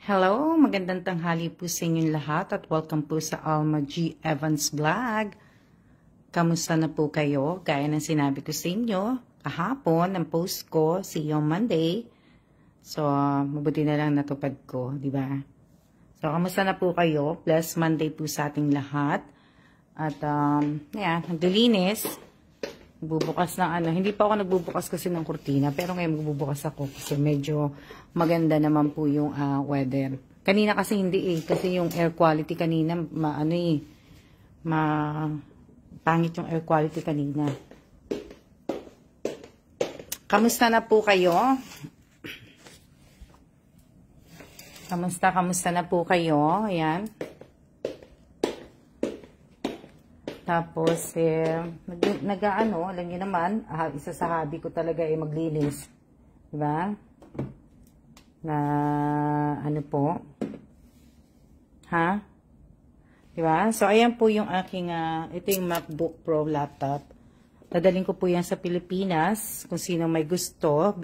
Hello, magandang tanghali po sa inyong lahat at welcome po sa Alma G. Evans Vlog. Kamusta na po kayo? Gaya ng sinabi ko sa inyo, kahapon ang post ko, see you on Monday. So, mabuti na lang natupad ko, di ba? So, kamusta na po kayo? Blessed Monday po sa ating lahat. At, naglilinis. Bubukas na hindi pa ako nagbubukas kasi ng kurtina, pero ngayon magbubukas ako kasi medyo maganda naman po yung weather. Kanina kasi hindi kasi yung air quality kanina, pangit yung air quality kanina. Kamusta na po kayo? Kamusta na po kayo? Ayan. Tapos, alam niyo naman, isa sa hobby ko talaga maglinis. Diba? Diba? So, ayan po yung aking, ito yung MacBook Pro laptop. Dadaling ko po yan sa Pilipinas. Kung sino may gusto,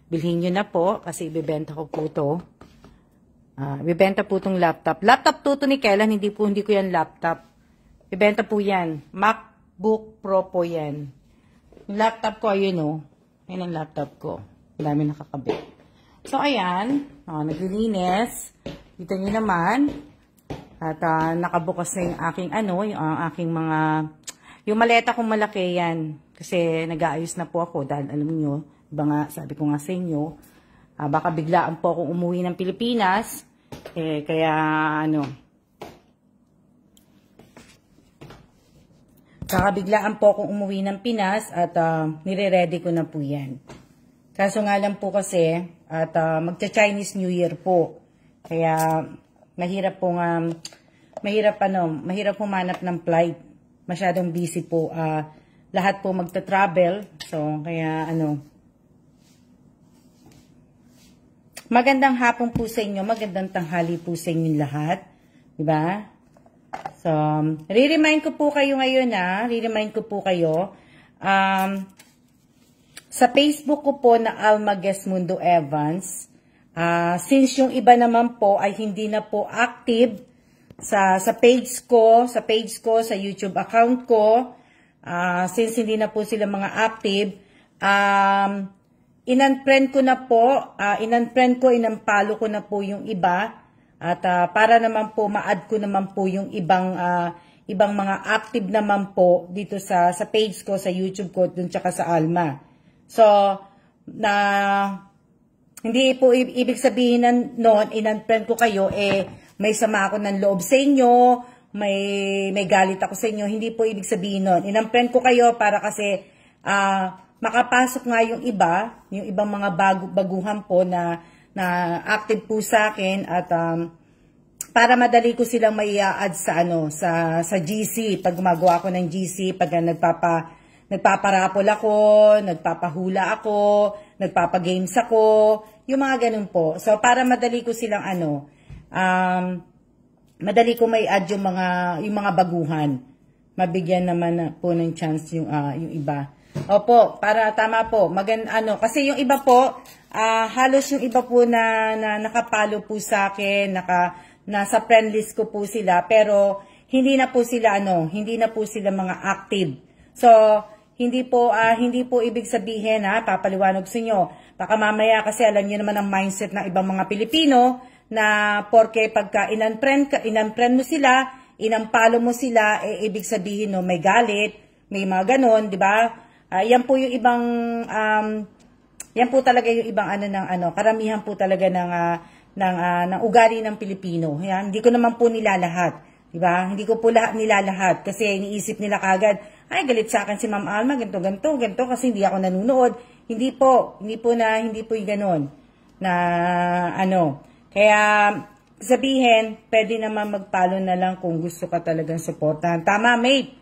bilhin nyo na po kasi ibibenta ko po to. Ibibenta po tong laptop. Laptop to ni Kailan, hindi ko yan laptop. Ibenta po yan. MacBook Pro po yan. Yung laptop ko, ayun Ayun ang laptop ko. Ang dami nakakabit. So, ayan. Naglilinis. Kita nyo naman. At nakabukas na yung aking yung aking mga, yung maleta kong malaki yan. Kasi nag-aayos na po ako. Dahil alam nyo, iba nga, sabi ko nga sa inyo, baka biglaan po akong umuwi ng Pilipinas. Biglaan po akong umuwi ng Pinas at nire-ready ko na po yan. Kaso nga lang po kasi at magcha-Chinese New Year po. Kaya mahirap humanap ng flight. Masyadong busy po. Lahat po magta-travel. So kaya magandang hapon po sa inyo, magandang tanghali po sa inyong lahat. Diba? So, re-remind ko po kayo ngayon sa Facebook ko po na Alma Gesmundo Evans. Since yung iba naman po ay hindi na po active sa page ko, sa YouTube account ko, since hindi na po sila mga active, in-unfriend ko na po, in-unfollow ko na po yung iba. At para naman po ma-add ko naman po yung ibang mga active naman po dito sa page ko, sa YouTube ko, dun tsaka sa Alma. So, hindi po ibig sabihin noon, in-unfriend ko kayo, may sama ako ng loob sa inyo, may galit ako sa inyo. Hindi po ibig sabihin noon. In-unfriend ko kayo para kasi makapasok nga yung ibang mga baguhan po na active po sa akin at para madali ko silang mai-add sa sa GC pag gumagawa ako ng GC, pag nagpaparapol ako, nagpapahula ako, nagpapagames ako, yung mga ganun po. So para madali ko silang madali ko mai-add yung mga baguhan. Mabigyan naman po ng chance yung iba. Opo, para tama po. Kasi yung iba po, halos yung iba po na nakapalo po sa akin, nasa friend list ko po sila, pero hindi na po sila mga active. So, hindi po ibig sabihin papaliwanag sa inyo. Baka mamaya kasi alam niyo naman ang mindset ng ibang mga Pilipino na porke pagka in-unfriend mo sila, in-unfollow mo sila, ibig sabihin may galit, may mga ganon, di ba? Yan po yung ibang yan po talaga yung ibang karamihan po talaga ng ugali ng Pilipino. Yan, hindi ko naman po nilalahat, di ba? Hindi ko po nilalahat kasi iniisip nila kagad, ay galit sa akin si Ma'am Alma, ganito kasi hindi ako nanonood. Hindi po yung ganoon Kaya sabihin, pwede naman magpalo na lang kung gusto ka talagang supportahan. Tama, mate.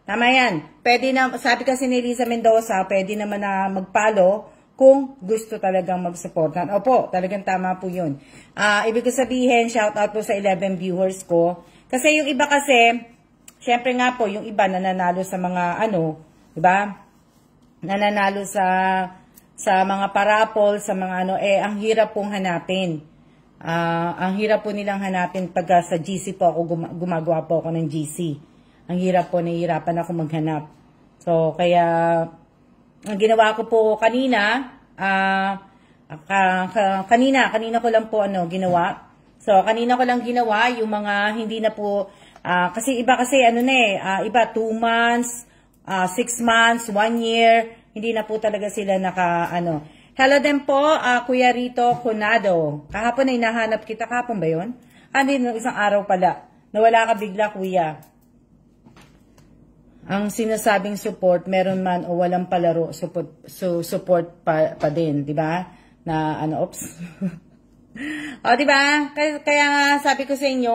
Tama yan. Pwede na, sabi kasi ni Liza Mendoza, pwede naman na magpalo kung gusto talagang mag-supportan. Opo, talagang tama po yun. Ibig ko sabihin, shout out po sa 11 viewers ko. Kasi yung iba kasi, syempre nga po, yung iba nananalo sa mga diba? Nananalo sa mga parapol, sa mga ang hirap pong hanapin. Ang hirap po nilang hanapin pagka sa GC po ako, gumagawa po ako ng GC. Ang hirap po, nahihirapan ako maghanap. So, kaya, ang ginawa ko po kanina, kanina ko lang po ginawa. So, kanina ko lang ginawa yung mga hindi na po, kasi iba kasi iba 2 months, 6 months, 1 year, hindi na po talaga sila Hello din po, Kuya Rito Conado. Kahapon ay nahanap kita, kahapon ba yun? Hindi, isang araw pala. Nawala ka bigla, Kuya. Ang sinasabing support, meron man o walang palaro, support pa din, di ba? Na oops. O, di ba? Kaya nga sabi ko sa inyo,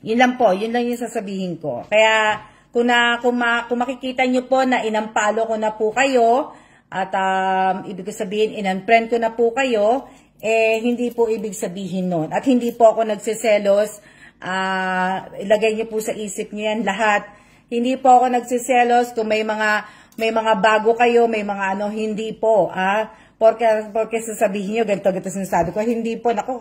yun lang po, yun lang yung sasabihin ko. Kaya, kung makikita nyo po na inampalo ko na po kayo, at ibig sabihin, in-unfriend ko na po kayo, hindi po ibig sabihin nun. At hindi po ako nagsiselos, ilagay nyo po sa isip nyo yan lahat. Hindi po ako nagsiselos kung may mga bago kayo, may mga hindi po. Porque sasabihin nyo, ganito sinasabi ko, hindi po, naku,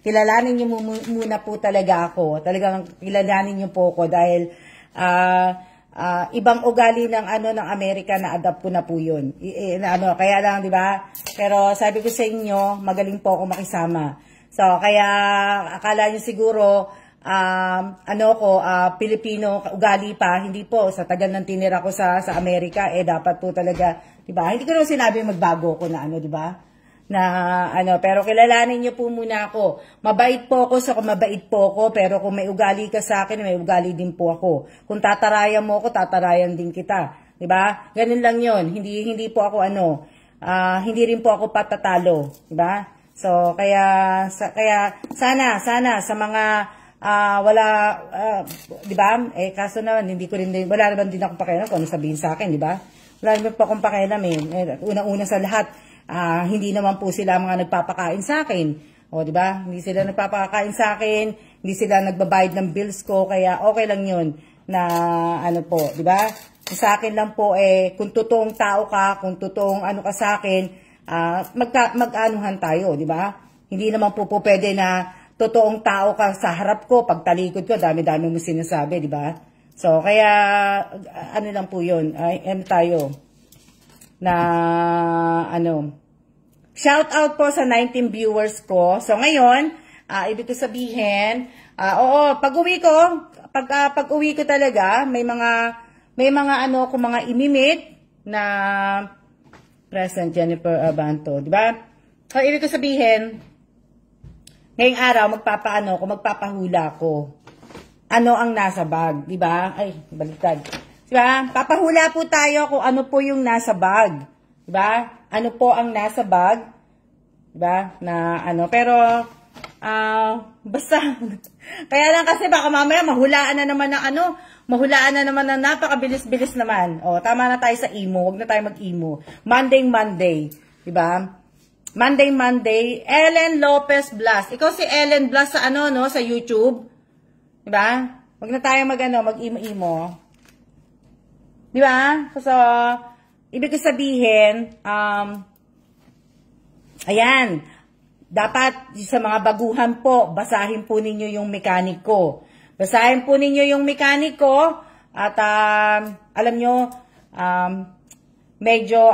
kilalanin nyo muna po talaga ako. Talagang kilalanin nyo po ako dahil, ibang ugali ng ng Amerika na adapt ko na po yun. Kaya lang, di ba? Pero sabi ko sa inyo, magaling po ako makisama. So, kaya akala nyo siguro, Pilipino ugali pa, hindi po, sa tagal ng tinira ko sa Amerika, dapat po talaga, di ba? Hindi ko naman sinabi magbago ko na di ba? Pero kilalanin niyo po muna ako. Mabait po ako, mabait po ako, pero kung may ugali ka sa akin, may ugali din po ako. Kung tatarayan mo ako, tatarayan din kita. 'Di ba? Ganun lang 'yon. Hindi po ako hindi rin po ako patatalo, 'di ba? So, kaya sana sa mga wala 'di ba? Kaso naman hindi ko rin wala naman din akong pakialam kung ano sabihin sa akin, 'di ba? Wala naman po akong pakialam Una-una sa lahat, hindi naman po sila mga nagpapakain sa akin. O, di ba? Hindi sila nagpapakain sa akin, hindi sila nagbabayad ng bills ko, kaya okay lang 'yun na po, di ba? Sa akin lang po kung totoong tao ka, kung totoong ka sa akin, mag-anuhan tayo, di ba? Hindi naman po pwede na totoong tao ka sa harap ko, pag talikod ko, dami-dami mo sinasabi, di ba? So, kaya lang po 'yun. Tayo na shout out po sa 19 viewers ko. So ngayon, ibig ko sabihin, pag-uwi ko talaga, may mga kung mga imimit na present Jennifer Abanto, di ba? So ibig ko sabihin, ngayong araw magpapahula ko. Ano ang nasa bag, di ba? Ay, baliktad. Diba? Papahula po tayo kung ano po yung nasa bag. Diba? Ano po ang nasa bag? Diba? Pero, basta, kaya lang kasi baka mamaya mahulaan na naman ng napakabilis-bilis naman. Tama na tayo sa emo. Huwag na tayo mag-emo. Monday. Diba? Monday. Ellen Lopez Blas. Ikaw si Ellen Blas sa sa YouTube. Diba? Huwag na tayo mag-emo-emo. Di ba? So, ibig ko sabihin, ayan, dapat sa mga baguhan po, basahin po ninyo yung mekaniko. Basahin po ninyo yung mekaniko at alam nyo, medyo,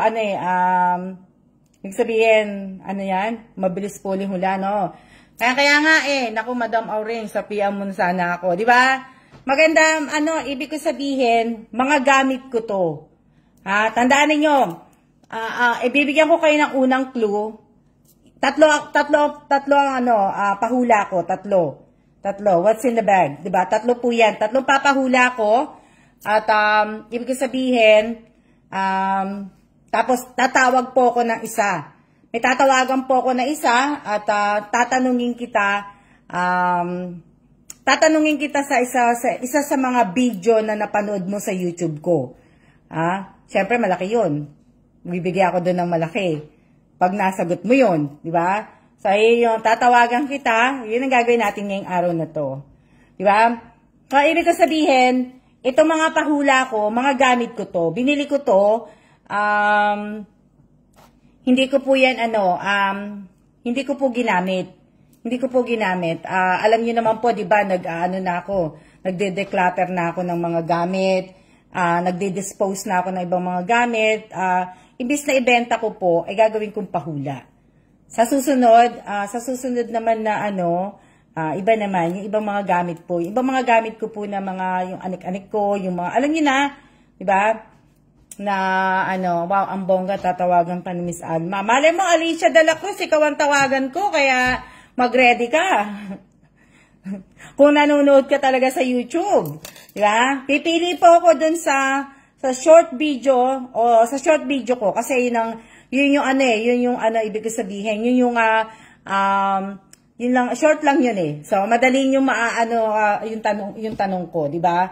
ibig sabihin, yan, mabilis po hula, no? Kaya nga naku, Madam Auring, sapian mo sana ako, di ba? Maganda, ibig ko sabihin, mga gamit ko to. Tandaan ninyo, ibibigyan ko kayo ng unang clue. Tatlo pahula ko, tatlo. What's in the bag? Diba? Tatlo po yan. Tatlong papahula ko. At, ibig ko sabihin, tapos tatawag po ako ng isa. May tatawagan po ako ng isa at tatanungin kita sa isa sa mga video na napanood mo sa YouTube ko. Siyempre malaki 'yun. Bibigyan ako doon ng malaki. Pag nasagot mo 'yun, di ba? So yung tatawagan kita, 'yun ang gagawin natin ngayong araw na 'to. Di ba? So ibig ko sabihin, itong mga pahula ko, mga gamit ko 'to, binili ko 'to, hindi ko po 'yan hindi ko po ginamit. Hindi ko po ginamit. Alam niyo naman po, di ba, nagde-declutter na ako ng mga gamit, nagde-dispose na ako ng ibang mga gamit. Imbis na ibenta ko po, ay gagawin kong pahula. Sa susunod naman na iba naman, yung ibang mga gamit po. Yung ibang mga gamit ko po na mga, yung anik-anik ko, yung mga, alam niyo na, di ba? Na wow, ang bongga, tatawagan pa ni Miss Alma. Malay mo, Alicia Dalacruz, ikaw ang tawagan ko, kaya mag-ready ka. Kung nanonood ka talaga sa YouTube. Di ba? Pipili po ako dun sa short video, o sa short video ko, kasi yun yung ibig ko sabihin, yun lang, short lang yun eh. So, madaling yung yung tanong ko, di ba?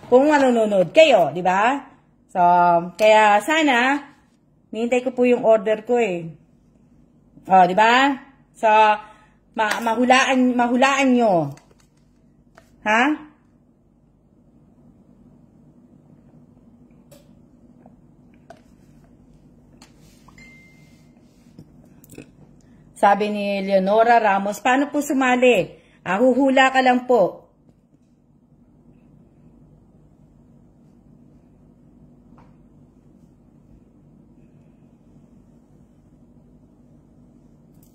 Kung nanonood kayo, di ba? So, kaya sana, nihintay ko po yung order ko eh. O, di ba? So, mahulaan nyo. Ha? Sabi ni Leonora Ramos, paano po sumali? Huhula ka lang po.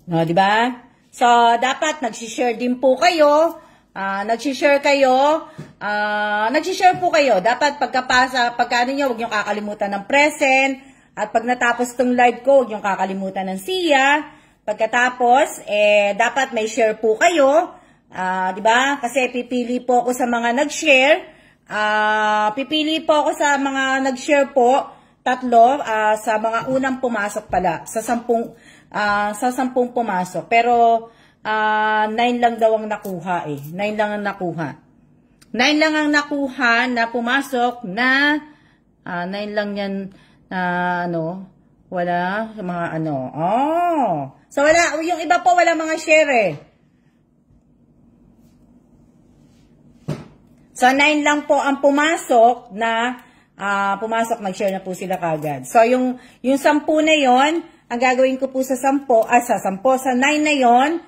No, di ba? So, dapat nag-share din po kayo. Nag-share po kayo. Dapat pagka niyo, huwag niyo kakalimutan ng present. At pag natapos tong live ko, huwag niyo kakalimutan ng siya. Pagkatapos, dapat may share po kayo. Di ba? Kasi pipili po ako sa mga nag-share. Pipili po ako sa mga nag-share po. 3, sa mga unang pumasok pala. Sa 10 pumasok. Pero, 9 lang daw ang nakuha eh. 9 lang ang nakuha. 9 lang ang nakuha na pumasok na, 9 lang yan, wala, mga So, wala, yung iba po, wala mga share eh. So, 9 lang po ang pumasok na, nag-share na po sila kagad. So, yung 10 na yon, ang gagawin ko po sa 9 na yon,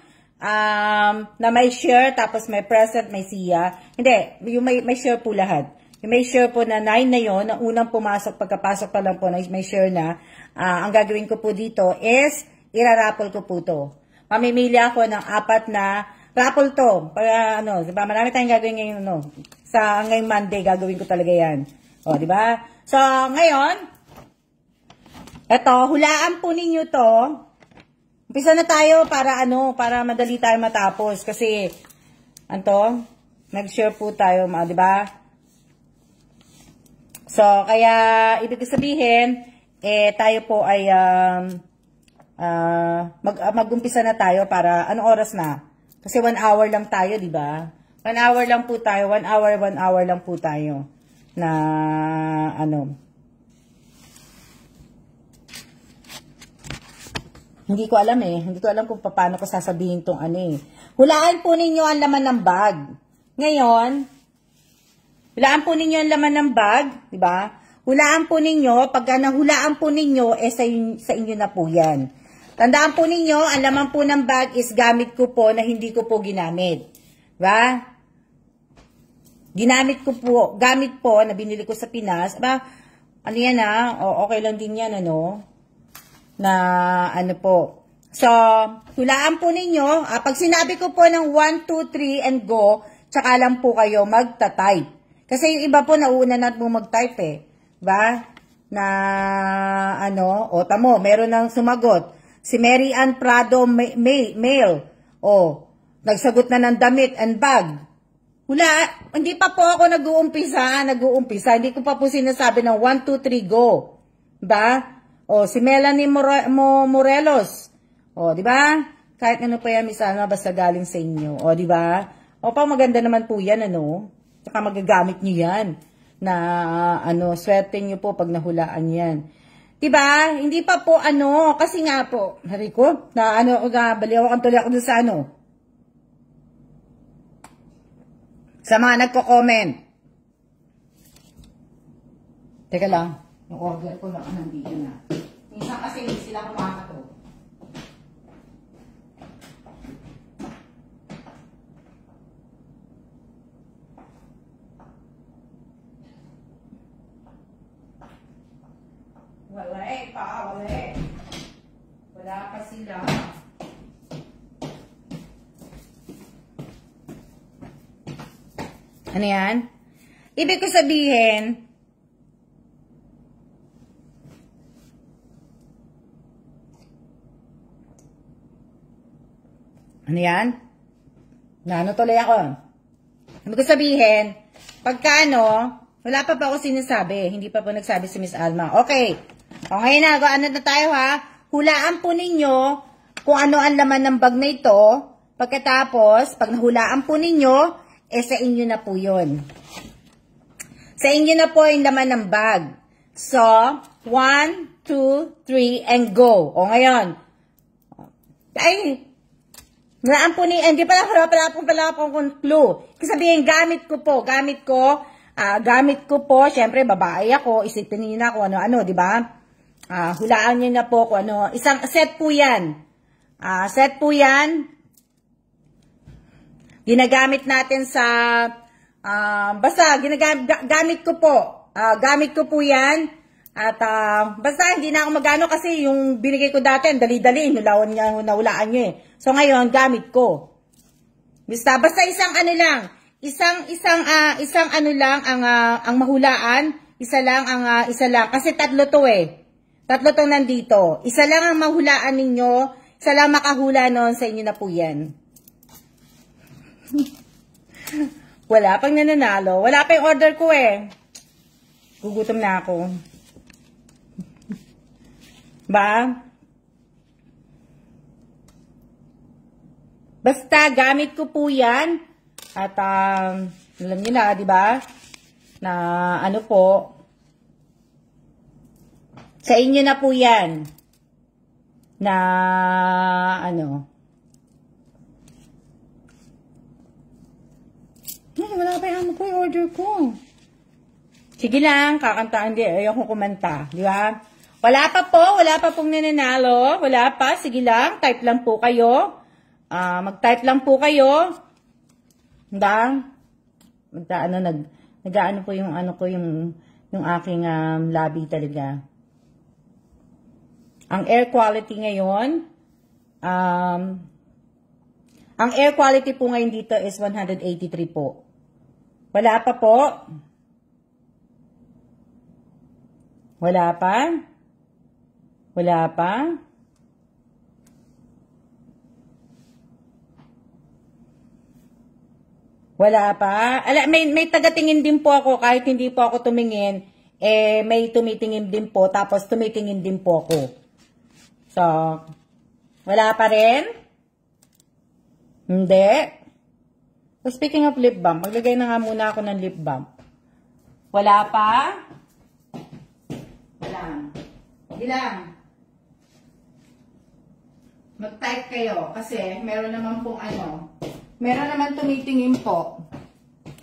na may share, tapos may present, may siya. Hindi, yung may share po lahat. Yung may share po na 9 na yon, na unang pumasok, pagkapasok pa lang po na may share na, ang gagawin ko po dito is, iraraffle ko po to. Mamimili ako ng 4 na raffle to. Para diba? Marami tayong gagawin ngayon, ngayong Monday, gagawin ko talaga yan. O, diba? So, ngayon, eto, hulaan po ninyo to. Umpisa na tayo para madali tayo matapos. Kasi, nag-share po tayo, di ba? So, kaya, ibig sabihin, tayo po ay, mag-umpisa na tayo para, anong oras na? Kasi 1 hour lang tayo, di ba? 1 hour lang po tayo, 1 hour lang po tayo. Na, Hindi ko alam kung paano ko sasabihin tong Hulaan po ninyo ang laman ng bag. Ngayon, hulaan po ninyo ang laman ng bag, di ba? Hulaan po ninyo, pagka nahulaan po ninyo, sa inyo na po yan. Tandaan po ninyo, ang laman po ng bag is gamit ko po na hindi ko po ginamit. Diba? Gamit po, na binili ko sa Pinas. Diba? Yan okay lang din yan, na po. So, hulaan po ninyo, pag sinabi ko po ng 1, 2, 3 and go, tsaka lang po kayo magta-type. Kasi yung iba po nauna na po mag-type eh. Diba? Na, tamo, meron nang sumagot. Si Mary Ann Prado mail. Nagsagot na ng damit and bag. Hindi pa po ako nag-uumpisa. Hindi ko pa po sinasabi ng 1, 2, 3, go. Diba? Si Melanie Morelos. Di ba? Kahit ano pa yan, misana, basta galing sa inyo. Di ba? Maganda naman po yan, Tsaka magagamit nyo yan. Na, swerte nyo po pag nahulaan yan. Di ba? Hindi pa po, kasi nga po, hariko, baliwakan tuloy ako dun sa sa mga nagko-comment. Teka lang. Yung order ko lang nandito na. Minsan kasi hindi sila kumakato. Wala pa sila. Ano yan? Ibig ko sabihin, ano yan? Naano tuloy ako? Ibig ko sabihin, pagka ano, wala pa ako sinasabi. Hindi pa po nagsabi si Miss Alma. Okay. O ngayon na, ano na tayo ha? Hulaan po ninyo kung ano ang laman ng bag na ito. Pagkatapos, pag nahulaan po ninyo, sa inyo na po yun. Sa inyo na po yung laman ng bag. So, 1, 2, 3, and go. O ngayon. Ay, hulaan po ni, hindi pala akong clue. Kasi sabihin, gamit ko po, gamit ko, syempre, babae ako, isipin niyo na kung ano-ano, di ba? Hulaan niyo na po kung ano, isang set po yan. Set po yan. Ginagamit natin sa, basta, gamit ko po yan. At, basta, hindi na ako magano kasi yung binigay ko dati, dali-dali, nahulaan niyo eh. So, ngayon, gamit ko. Basta isang ano lang, isang ano lang ang mahulaan, isa lang. Kasi tatlo to eh. Tatlo tong nandito. Isa lang ang mahulaan ninyo, isa lang makahula noon, sa inyo na po yan. Wala pang nananalo. Wala pa yung order ko eh. Gugutom na ako. Ba? Basta, gamit ko po yan. At, alam nyo na, di ba? Na, ano po, sa inyo na po yan. Na, ano. Wala pa yung order ko. Sige lang, kakanta. Hindi, ayoko kumanta. Di ba? Wala pa pong nananalo. Wala pa, sige lang, type lang po kayo. Mag-type lang po kayo. Nag-ano po yung ano ko, yung aking labi talaga. Ang air quality ngayon, ang air quality po ngayon dito is 183 po. Wala pa po. Wala pa. Wala pa. Wala pa. May tagatingin din po ako kahit hindi po ako tumingin. May tumitingin din po. Tapos tumitingin din po ako. So, wala pa rin? Hindi. So, speaking of lip balm, maglagay na nga muna ako ng lip balm. Wala pa? Wala. Hindi lang. Mag-type kayo kasi meron naman pong ano. Meron naman tumitingin po.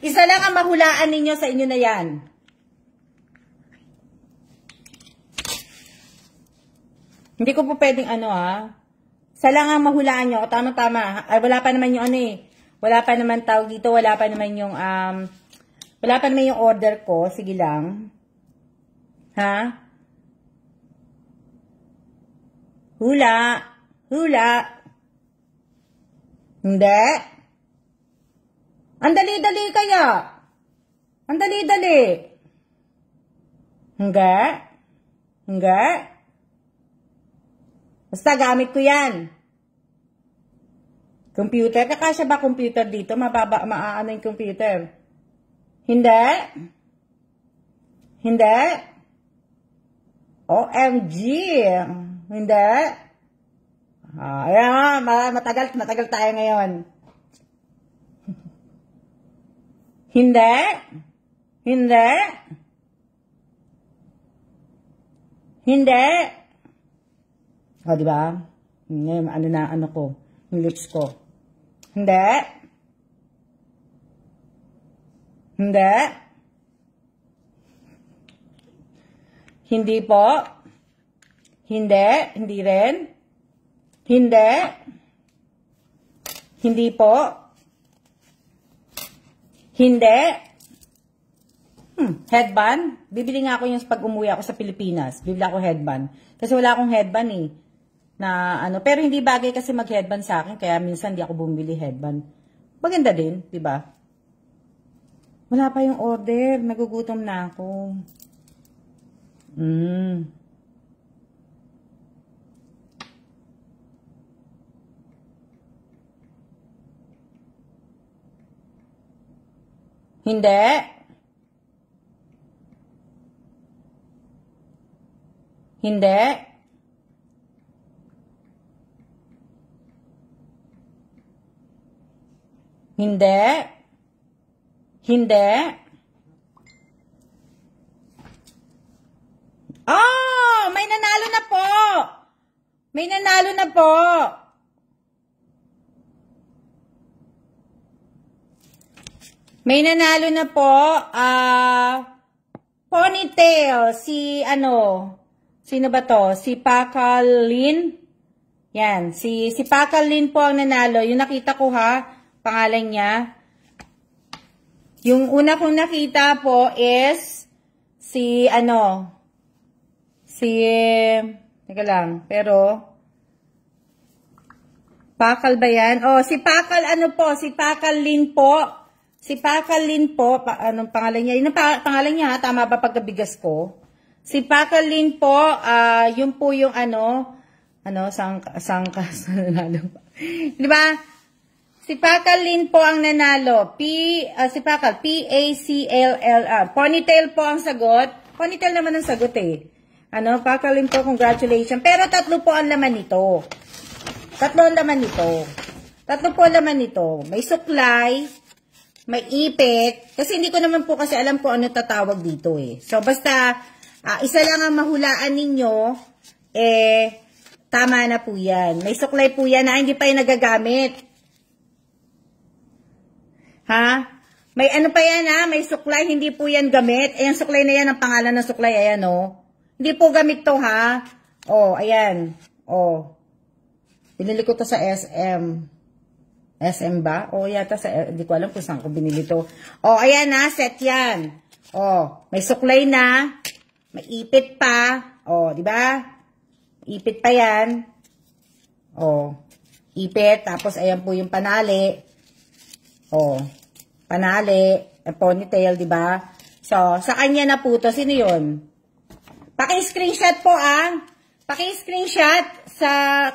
Isa lang ang mahulaan ninyo sa inyo na yan. Hindi ko po pwedeng ano Isa lang ang mahulaan nyo. Tama-tama. Ay, wala pa naman yung ano eh. Wala pa naman tawag dito. Wala pa naman yung order ko. Sige lang. Ha? Hula. Hula. Hindi. Ang dali-dali kaya. Ang dali-dali. Hindi. Hindi. Basta gamit ko yan. Computer. Kakasya ba computer dito? Maaano yung computer? Hindi. Hindi. OMG. Hindi. Ayan, matagal tayo ngayon. Hindi. Hindi. Hindi. O, diba? Ano ko? Yung lips ko. Hindi. Hindi. Hindi po. Hindi. Hindi rin. Hindi. Hindi po. Hindi. Headband. Bibili nga ako yung pag umuwi ako sa Pilipinas. Bibili ako headband. Kasi wala akong headband eh. Na ano, pero hindi bagay kasi mag-headband sa akin, kaya minsan di ako bumili headband. Maganda din, di ba? Wala pa yung order, nagugutom na ako. Hindi. Hindi. Hindi. Hindi. Oh, may nanalo na po. May nanalo na po. May nanalo na po. Ponytail. Si ano? Sino ba to? Si Pakalin. Yan. Si Pakalin po ang nanalo. Yung nakita ko ha. Pangalan niya. Yung una kong nakita po is si ano? Teka lang. Pero Pakal ba yan? Oh, si Pakal ano po? Si Pakalin po. Si Pakalin po. Anong pangalan niya? Yung pangalan niya ha? Tama ba pagkabigas ko? Si Pakalin po. Yun po yung ano? Sangkas nanalo. Di ba? Si Pakalin po ang nanalo. Si Pakal. P-A-C-L-L-R. Ponytail po ang sagot. Ponytail naman ang sagot eh. Pakalin po, congratulations. Pero tatlo po ang laman nito. Tatlo ang laman nito. May suklay, may ipit. Kasi hindi ko naman po kasi alam kung ano tatawag dito eh. So, basta, isa lang ang mahulaan ninyo, tama na po yan. May suklay po yan na hindi pa yung nagagamit. Ha? May ano pa yan ha? May suklay, hindi po yan gamit. Ayan, suklay na yan, ang pangalan ng suklay. Ayan o. Hindi po gamit to ha. O, ayan. O. Binili ko to sa SM. SM ba? O, yata sa, hindi ko alam kung saan ko binili to. O, ayan ha, set yan. O, may suklay na. May ipit pa. O, di ba? Ipit pa yan. O, ipit. Tapos, ayan po yung panali. O, panali. Ponytail, di ba? So, sa kanya na po to. Sino yun? Paki-screenshot po Paki-screenshot sa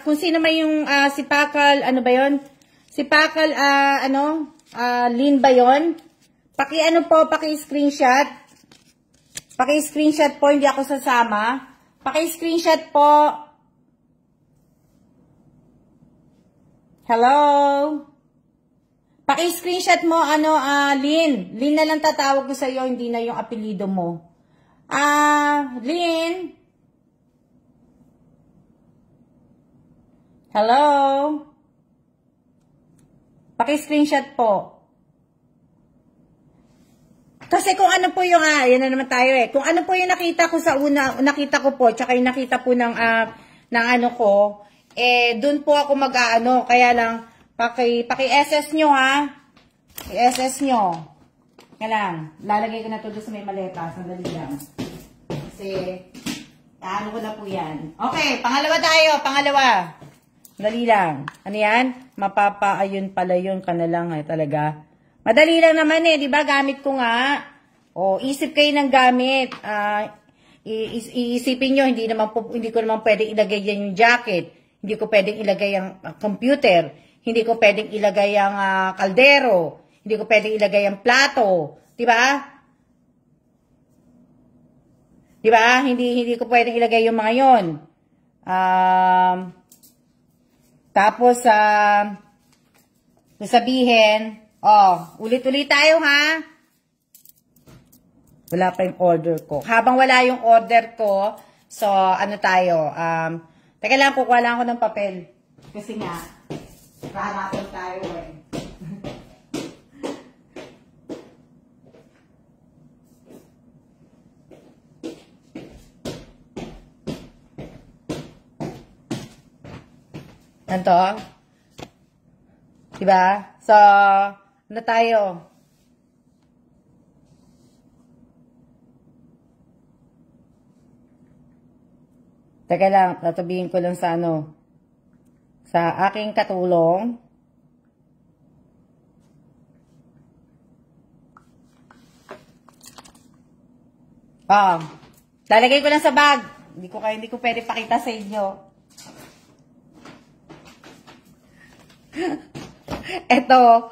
kung sino may yung si Pakal, ano ba 'yon? Si Pakal Lin ba 'yon? Paki-screenshot. Paki-screenshot po, hindi ako sasama. Paki-screenshot po. Hello. Paki-screenshot mo Lin. Lin na lang tatawag ko sa iyo, hindi na yung apelyido mo. Lin? Hello? Paki-screenshot po. Kasi kung ano po yung, yan na naman tayo eh. Kung ano po yung nakita ko sa nakita ko po, tsaka yung nakita po ng ano ko, dun po ako kaya lang, paki-SS nyo ha. I-SS nyo. Kaya lang, lalagay ko na to doon sa may maleta. Sandali lang. Kasi, ano ko na po yan. Okay, pangalawa tayo. Dali lang. Ano yan? Ayun pala yun ka na lang talaga. Madali lang naman di ba? Gamit ko nga. O, isip kayo ng gamit. Iisipin nyo, hindi ko naman pwedeng ilagay yan yung jacket. Hindi ko pwedeng ilagay ang computer. Hindi ko pwedeng ilagay ang kaldero. Hindi ko pwedeng ilagay ang plato. Diba? Diba? Hindi ko pwedeng ilagay yung mga yon. Tapos, sasabihin, ulit-ulit tayo ha. Wala pa yung order ko. Habang wala yung order ko, so, ano tayo, teka lang, kukuha lang ako ng papel. Kasi nga, raratol tayo eh. Ganto? Diba? So, ano tayo? Teka lang, tatabihin ko lang sa ano. sa aking katulong. Lalagay ko lang sa bag. Hindi ko pwede pakita sa inyo. Eto,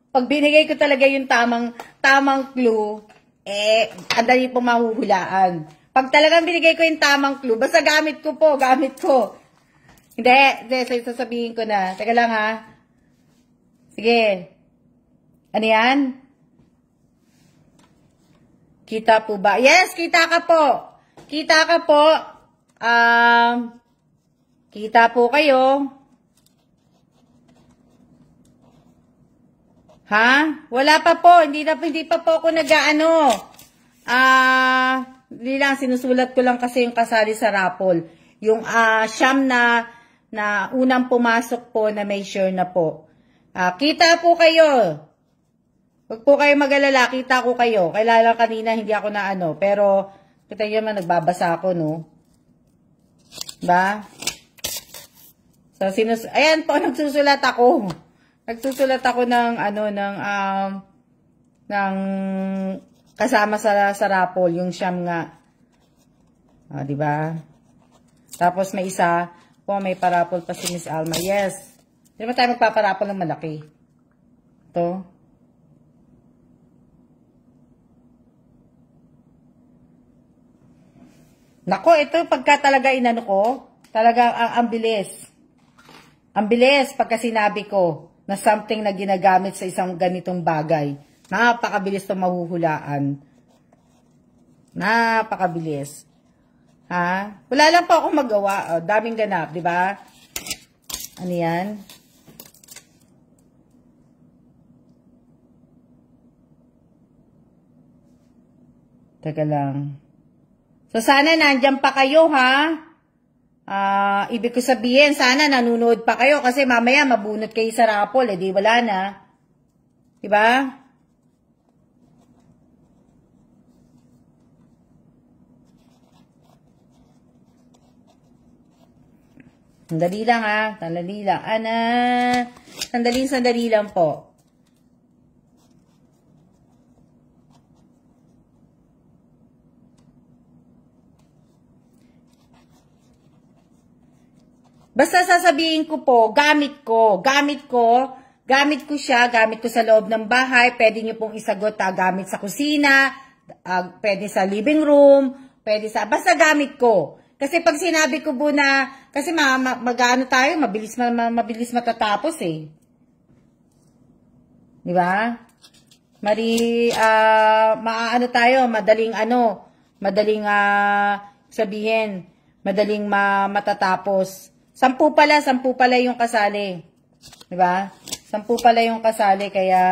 pag binigay ko talaga yung tamang clue, ang dali po mahuhulaan. Pag talagang binigay ko yung tamang clue, basta gamit ko. Hindi, sasabihin ko na. Teka lang ha. Sige. Ano yan? Kita po ba? Yes, kita ka po. Kita ka po. Kita po kayo. Ha? Wala pa po. Hindi pa po ako nag-ano. Hindi lang, sinusulat ko lang kasi yung kasali sa raffle. Yung siyam na unang pumasok po na may share na po. Kita po kayo. Huwag po kayo mag-alala, kita ko kayo. Kailangan kanina, hindi ako na ano. Pero, kita nyo naman, nagbabasa ako, no? Diba? So, ayan po, nagsusulat ako. Nagsusulat ako ng, ng kasama sa raffle, yung siyam nga. Diba? Tapos, may isa, may paraffle pa si Miss Alma. Yes. Hindi naman tayo magpaparaffle ng malaki. Ito. Nako, ito pagka talaga inano ko, talaga ang bilis. Ang bilis pagka sinabi ko na something na ginagamit sa isang ganitong bagay. Napakabilis itong mahuhulaan. Napakabilis. Ha? Wala lang po akong magawa. Daming ganap, di ba? Ano yan? Teka lang. So, sana nandyan pa kayo, ha? Ibig ko sabihin, sana nanonood pa kayo kasi mamaya mabunot kayo sa raffle, di wala na. Diba? Sandali lang, ha? Sandali lang. Sandali lang po. Basta sasabihin ko po, gamit ko siya, gamit ko sa loob ng bahay, pwede nyo pong isagot, gamit sa kusina, pwede sa living room, basta gamit ko. Kasi pag sinabi ko po na, kasi mag-ano tayo, mabilis matatapos eh. Di ba? Maano tayo, madaling sabihin, madaling matatapos. 10 pala yung kasali. Diba? 10 pala yung kasali, kaya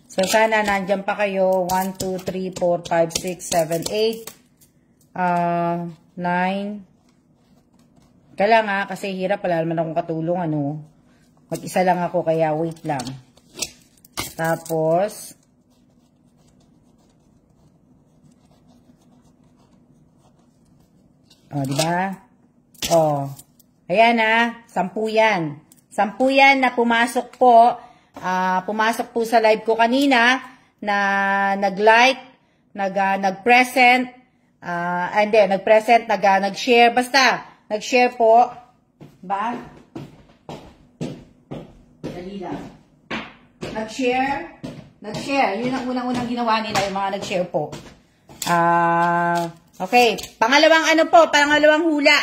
So, sana nandyan pa kayo. 1, 2, 3, 4, 5, 6, 7, 8, 9. Kaya nga, kasi hirap pala naman akong katulong, Mag-isa lang ako, kaya wait lang. Tapos, diba? Ayan 10 yan. 10 yan na pumasok po. Pumasok po sa live ko kanina na nag-like, nag-present, nag-share. Basta, nag-share po. Diba? Dali lang. Nag-share. Yun ang unang-unang ginawa nila, yung mga nag-share po. Okay, pangalawang hula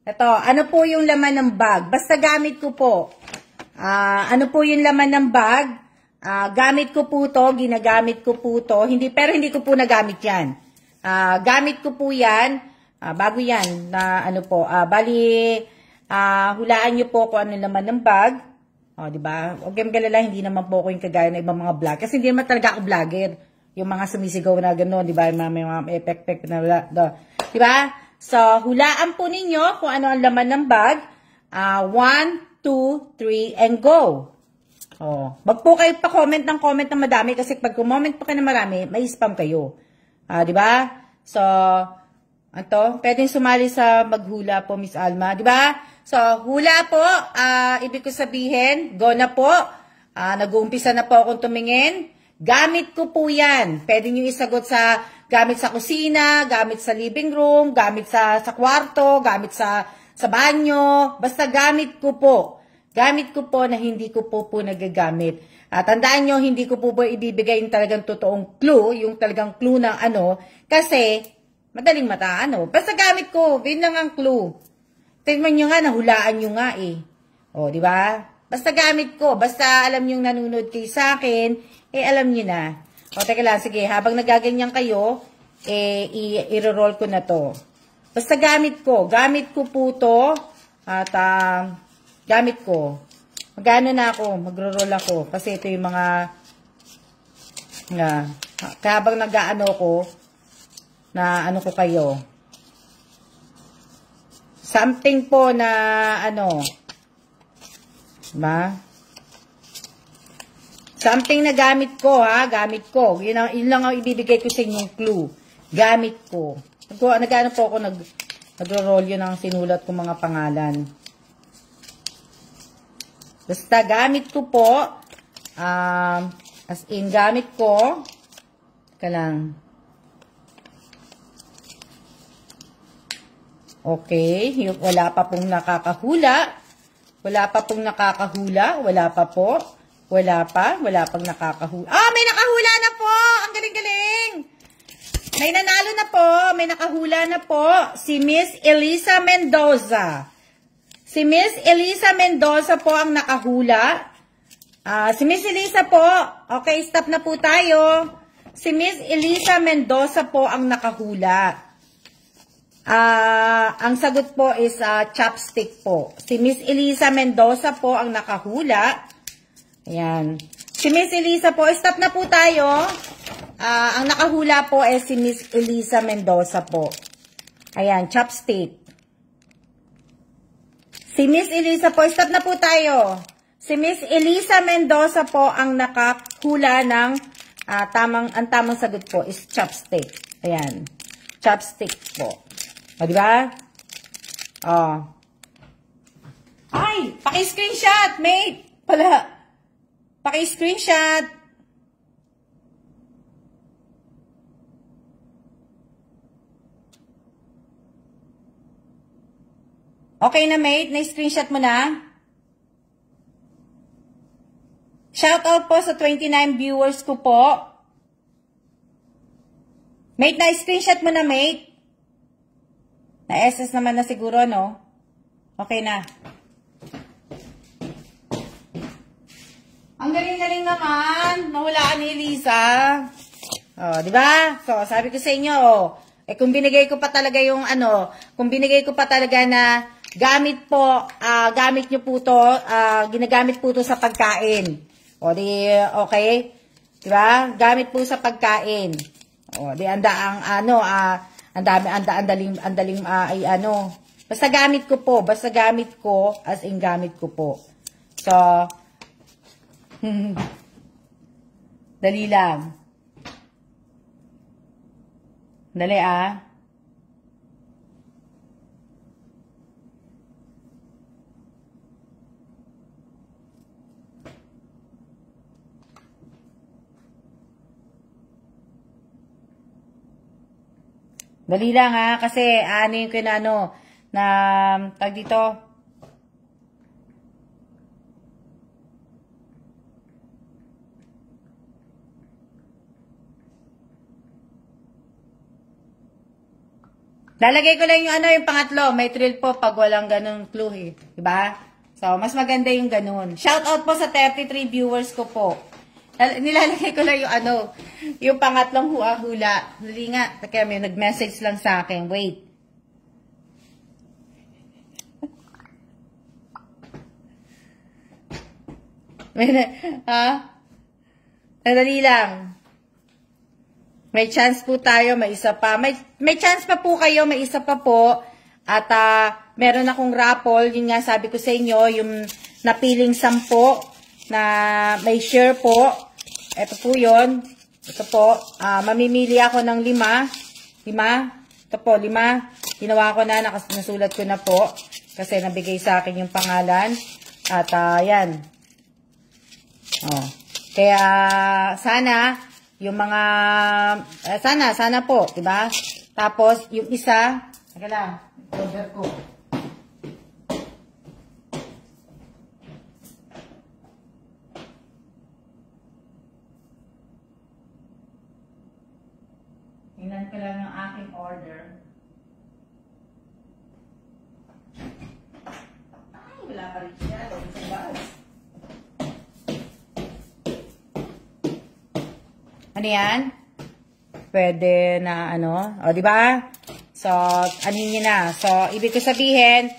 Ito, ano po yung laman ng bag? Basta gamit ko po. Ano po yung laman ng bag? Gamit ko po to, ginagamit ko po to. Pero hindi ko po nagamit yan. Gamit ko po yan. Bago yan, bali, hulaan nyo po kung ano yung laman ng bag. Diba? Huwag kayong galala, hindi naman po ako yung kagaya ng ibang mga vlog. Kasi hindi naman talaga ako vlogger. Yung mga sumisigaw na gano'n, di ba? May mga effect na di ba? So, hulaan po ninyo kung ano ang laman ng bag. 1, 2, 3, and go. Oh, wag po kayo pa-comment ng madami kasi pag comment po kayo ng marami, may spam kayo. Di ba? So, pwedeng sumali sa maghula po, Miss Alma, di ba? So, hula po, ibig ko sabihin, go na po. Nag-uumpisa na po akong tumingin. Gamit ko po yan. Pwede nyo isagot sa gamit sa kusina, gamit sa living room, gamit sa kwarto, gamit sa banyo. Basta gamit ko po. Gamit ko po na hindi ko po nagagamit. Tandaan nyo, hindi ko po ibibigay yung talagang totoong clue, yung talagang clue ng kasi madaling mata, Basta gamit ko, yun lang ang clue. Tingnan nyo nga, nahulaan nyo nga O, di ba? Basta gamit ko, basta alam nyo nanonood kayo sa akin, alam nyo na. O, teka lang, sige, habang nagaganyan kayo, i-roll ko na to. Basta gamit ko po to, at, gamit ko. Magano na ako, magro-roll ako. Kasi ito yung mga, habang nag-aano ko, na ko kayo. Something po na, ba? Something na gamit ko, gamit ko. Yun lang ang ibibigay ko sa inyong clue. Gamit ko. Nag-ano po ako, nagro-roll yun ang sinulat ko mga pangalan. Basta gamit ko po, as in gamit ko, teka lang. Okay, wala pa pong nakakahula. Wala pa pong nakakahula. Wala pa po. Wala pang nakakahula. May nakahula na po! Ang galing-galing! May nanalo na po. May nakahula na po. Si Miss Elisa Mendoza. Si Miss Elisa Mendoza po ang nakahula. Si Miss Elisa po. Okay, stop na po tayo. Si Miss Elisa Mendoza po ang nakahula. Ang sagot po is chopstick po. Si Miss Elisa Mendoza po ang nakahula. Ayan. Si Miss Elisa po, stop na po tayo. Ang nakahula po is si Miss Elisa Mendoza po. Ayan, chopstick. Si Miss Elisa po, stop na po tayo. Si Miss Elisa Mendoza po ang nakahula ng ang tamang sagot po is chopstick. Ayan. Chopstick po. O, diba? Ay! Paki-screenshot, mate! Paki-screenshot. Okay na, mate? Na-screenshot mo na? Shoutout po sa 29 viewers ko po. Mate, na-screenshot mo na, mate? Na-SS naman na siguro, no? Okay na. Ang galing-galing naman. Nahulaan ni Elisa. Di ba? So, sabi ko sa inyo, kung binigay ko pa talaga yung kung binigay ko pa talaga na gamit po, gamit nyo po to, ginagamit po to sa pagkain. Okay? Di ba? Gamit po sa pagkain. Ang daling, basta gamit ko po, as in gamit ko po. So, dali lang. Dali Dali lang kasi yung na tag dito. Lalagay ko lang yung yung pangatlo. May thrill po pag walang ganun clue Diba? So, mas maganda yung ganun. Shout out po sa 33 viewers ko po. Nilalagay ko lang yung yung pangatlong hula. Dali nga. Kaya may nag-message lang sa akin. Wait. Dali lang. May chance po tayo, may isa pa. May chance pa po kayo, may isa pa po. At meron akong raffle, yun nga sabi ko sa inyo, yung napiling 10. na may share po. Ito po yun. Ito po. Mamimili ako ng 5. 5. Ito po, 5. Ginawa ko na, nasulat ko na po. Kasi nabigay sa akin yung pangalan. At yan. Oh. Kaya sana yung mga sana po, 'di ba? Tapos yung isa, teka lang, order ko. Tingnan ko lang yung aking order. Ay, wala pa rin siya. Ano yan? Pwede na ano, o di ba? So, anin niyo na. So, ibig ko sabihin,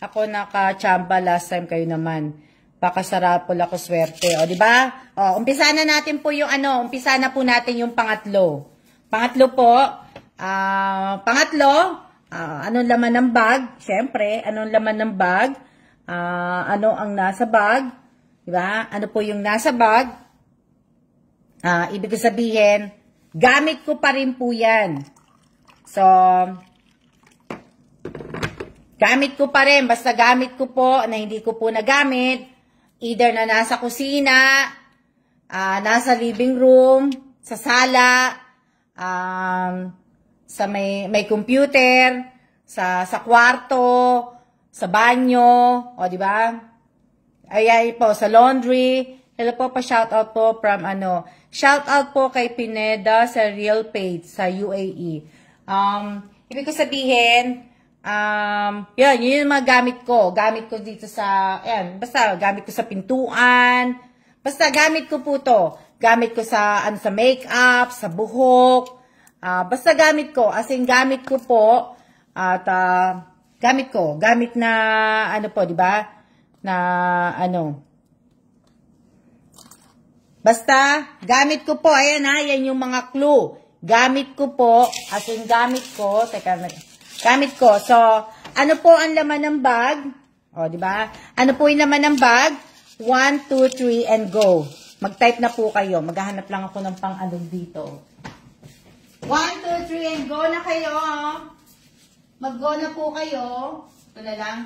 ako nakachamba last time, kayo naman. Baka sarapol ako swerte, o di ba? O, umpisa na natin po yung ano, umpisa na po natin yung pangatlo. Pangatlo po, anong laman ng bag? Siyempre, anong laman ng bag? Ano ang nasa bag? Di ba? Ano po yung nasa bag? Ibig ko sabihin, gamit ko pa rin po yan. So, gamit ko pa rin. Basta gamit ko po na hindi ko po nagamit. Either na nasa kusina, nasa living room, sa sala, sa may computer, sa kwarto, sa banyo, o di ba? Ay po, sa laundry. Hello po, pa-shoutout po from shoutout po kay Pineda sa Real Page sa UAE. Ibig ko sabihin, yun yung mga gamit ko. Gamit ko dito sa, basta gamit ko sa pintuan. Basta gamit ko po to. Gamit ko sa, sa makeup, sa buhok. Basta gamit ko. As in, gamit ko po. At, gamit na, po, di ba? Na, basta, gamit ko po. Ayan yan yung mga clue. Gamit ko po. As in, gamit ko. Gamit ko. So, ano po ang laman ng bag? O, di ba? Ano po yung laman ng bag? 1, 2, 3, and go. Mag-type na po kayo. Maghahanap lang ako ng pang-alog dito. 1, 2, 3, and go na kayo. Mag-go na po kayo. Ito na lang.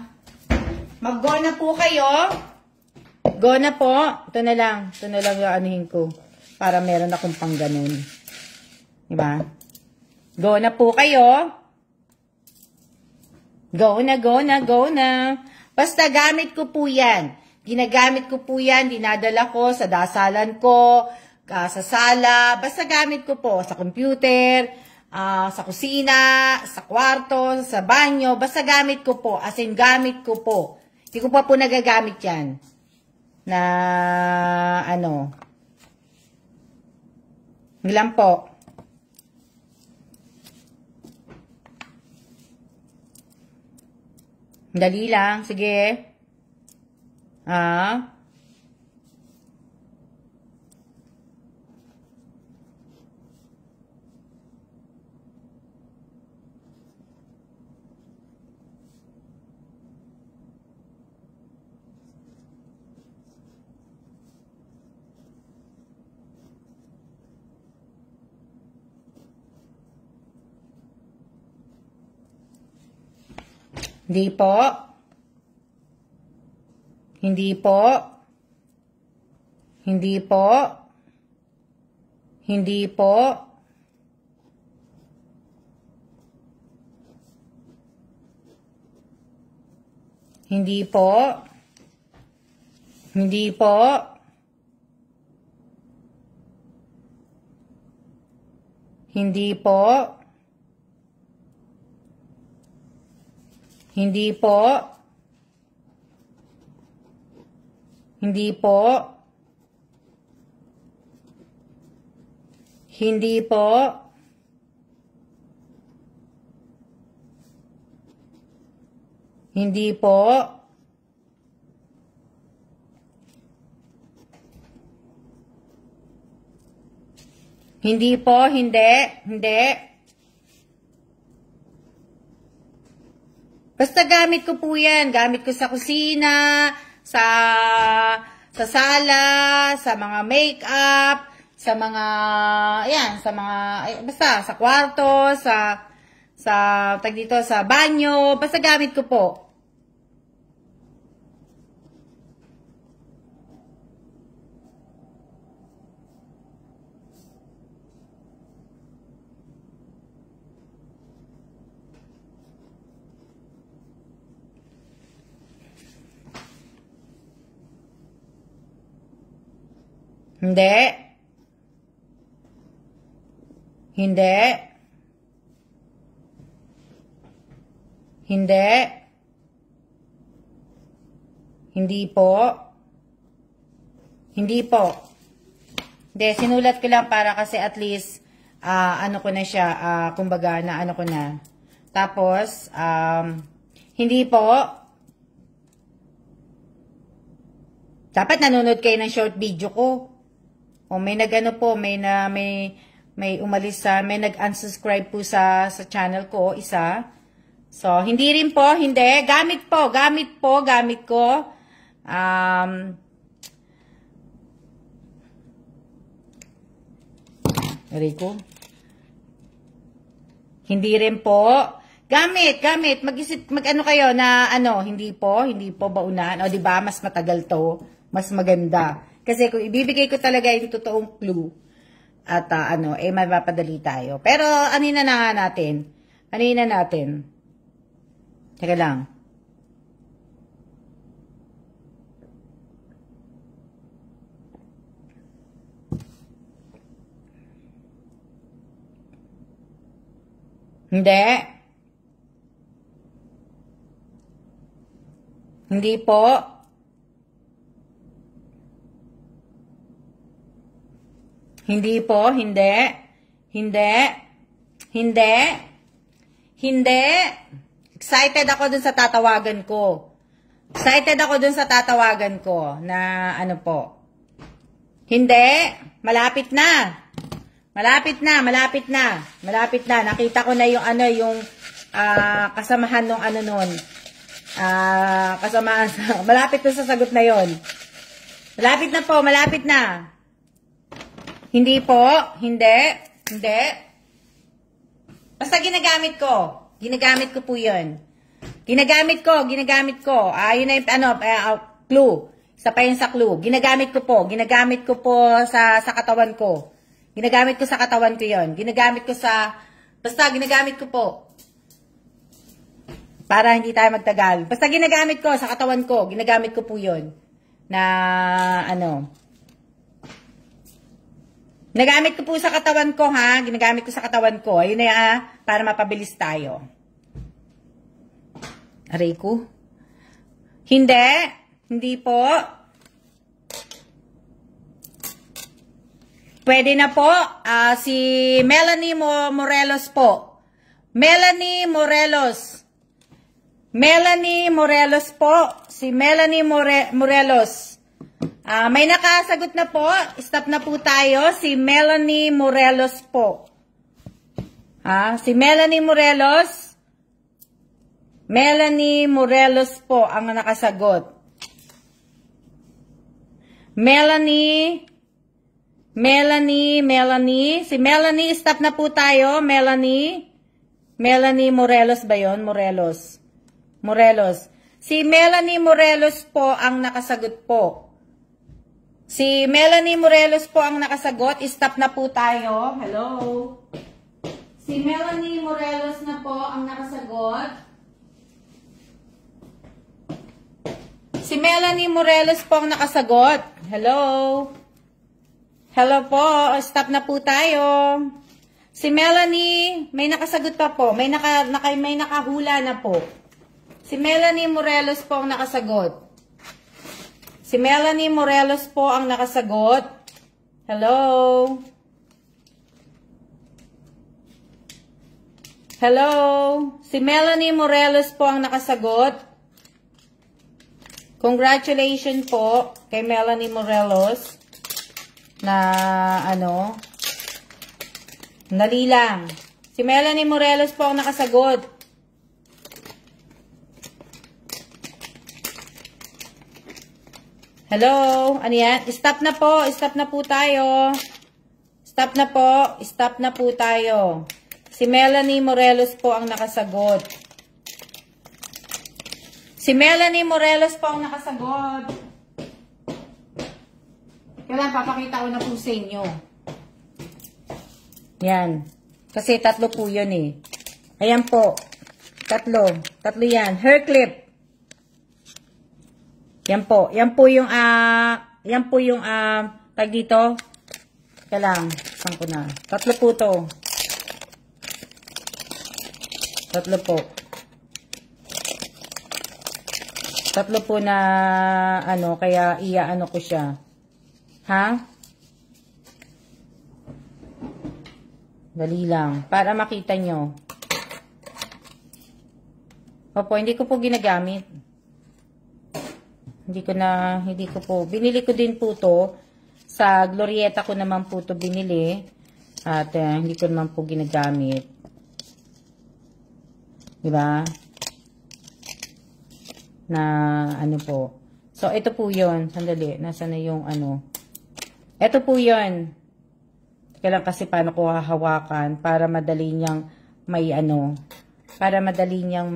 Mag-go na po kayo. Go na po. Ito na lang yung anuhin ko. Para meron akong pang ganun. Diba? Go na po kayo. Go na, go na, go na. Basta gamit ko po yan. Ginagamit ko po yan. Dinadala ko sa dasalan ko. Sa sala. Basta gamit ko po. Sa computer. Sa kusina. Sa kwarto. Sa banyo. Basta gamit ko po. As in, gamit ko po. Hindi ko pa po nagagamit yan. Na ilan po? Dali lang, sige. Hindi po. Hindi po. Hindi po. Hindi po. Hindi po. Hindi po. Hindi po. Hindi po. Hindi po. Hindi po. Hindi po. Hindi po, hindi. Hindi. Basta gamit ko po yan. Gamit ko sa kusina, sa sa sala, sa mga makeup, sa mga, ayan, sa mga, basta, sa kwarto, tag dito, sa banyo, basta gamit ko po. Hindi. Hindi. Hindi. Hindi po. Hindi po. Hindi, sinulat ko lang para kasi at least, ano ko na siya, kumbaga, na ano ko na. Tapos, hindi po. Dapat nanonood kayo ng short video ko. O may nagano po, may umalis sa, may nag-unsubscribe po sa channel ko, isa. So, hindi rin po, hindi. Gamit ko. Rico. Hindi rin po. Gamit. Mag-ano kayo na, hindi po baunan. O, diba, mas matagal to. Mas maganda. Kasi kung ibibigay ko talaga yung totoong clue, at mapapadali tayo. Pero, anina na natin. Teka lang. Hindi. Hindi po. Hindi po, hindi. Excited ako dun sa tatawagan ko. Na ano po. Hindi. Malapit na. Nakita ko na yung yung kasamahan ng nun. Kasamahan malapit na sa sagot na yon. Malapit na. Hindi po. Hindi. Basta ginagamit ko. Ginagamit ko po yun. Ginagamit ko. Yun na yung, clue. Isa pa yun sa clue. Ginagamit ko po sa katawan ko. Ginagamit ko sa katawan ko yun. Basta ginagamit ko po. Para hindi tayo magtagal. Basta ginagamit ko sa katawan ko. Ginagamit ko po yun. Ginagamit ko po sa katawan ko, ha? Ginagamit ko sa katawan ko. Ayun na, para mapabilis tayo. Aray ko. Hindi po. Pwede na po. Si Melanie Morelos po. Melanie Morelos po. Si Melanie Morelos. May nakasagot na po. Stop na po tayo. Si Melanie Morelos po. Si Melanie Morelos. Melanie Morelos po ang nakasagot. Melanie. Si Melanie, stop na po tayo. Melanie Morelos ba yun? Morelos. Si Melanie Morelos po ang nakasagot po. Si Melanie Morelos po ang nakasagot. Stop na po tayo. Hello. Si Melanie Morelos na po ang nakasagot. Si Melanie Morelos po ang nakasagot. Hello. Hello po. Stop na po tayo. Si Melanie, may nakasagot pa po. May nakahula na po. Si Melanie Morelos po ang nakasagot. Si Melanie Morelos po ang nakasagot. Hello. Hello. Si Melanie Morelos po ang nakasagot. Congratulations po kay Melanie Morelos. Dali lang. Si Melanie Morelos po ang nakasagot. Hello? Ano yan? Stop na po. Stop na po tayo. Stop na po. Stop na po tayo. Si Melanie Morelos po ang nakasagot. Si Melanie Morelos po ang nakasagot. Kailan papakita ko na po sa inyo. Yan. Kasi tatlo po yun eh. Ayan po. Tatlo. Tatlo yan. Hair clip. Yan po. Yan po yung, tag dito. Teka lang. Saan ko na? Tatlo po to. Tatlo po. Tatlo po na, kaya iaano ko siya. Ha? Dali lang. Para makita nyo. Opo, hindi ko po ginagamit. Hindi ko po. Binili ko din po to. Sa Glorieta ko naman po to binili. At hindi ko naman po ginagamit. Diba? Na ano po. So, ito po yun. Sandali. Nasaan na yung Ito po yun. Kailan kasi paano ko hahawakan para madali niyang may para madali niyang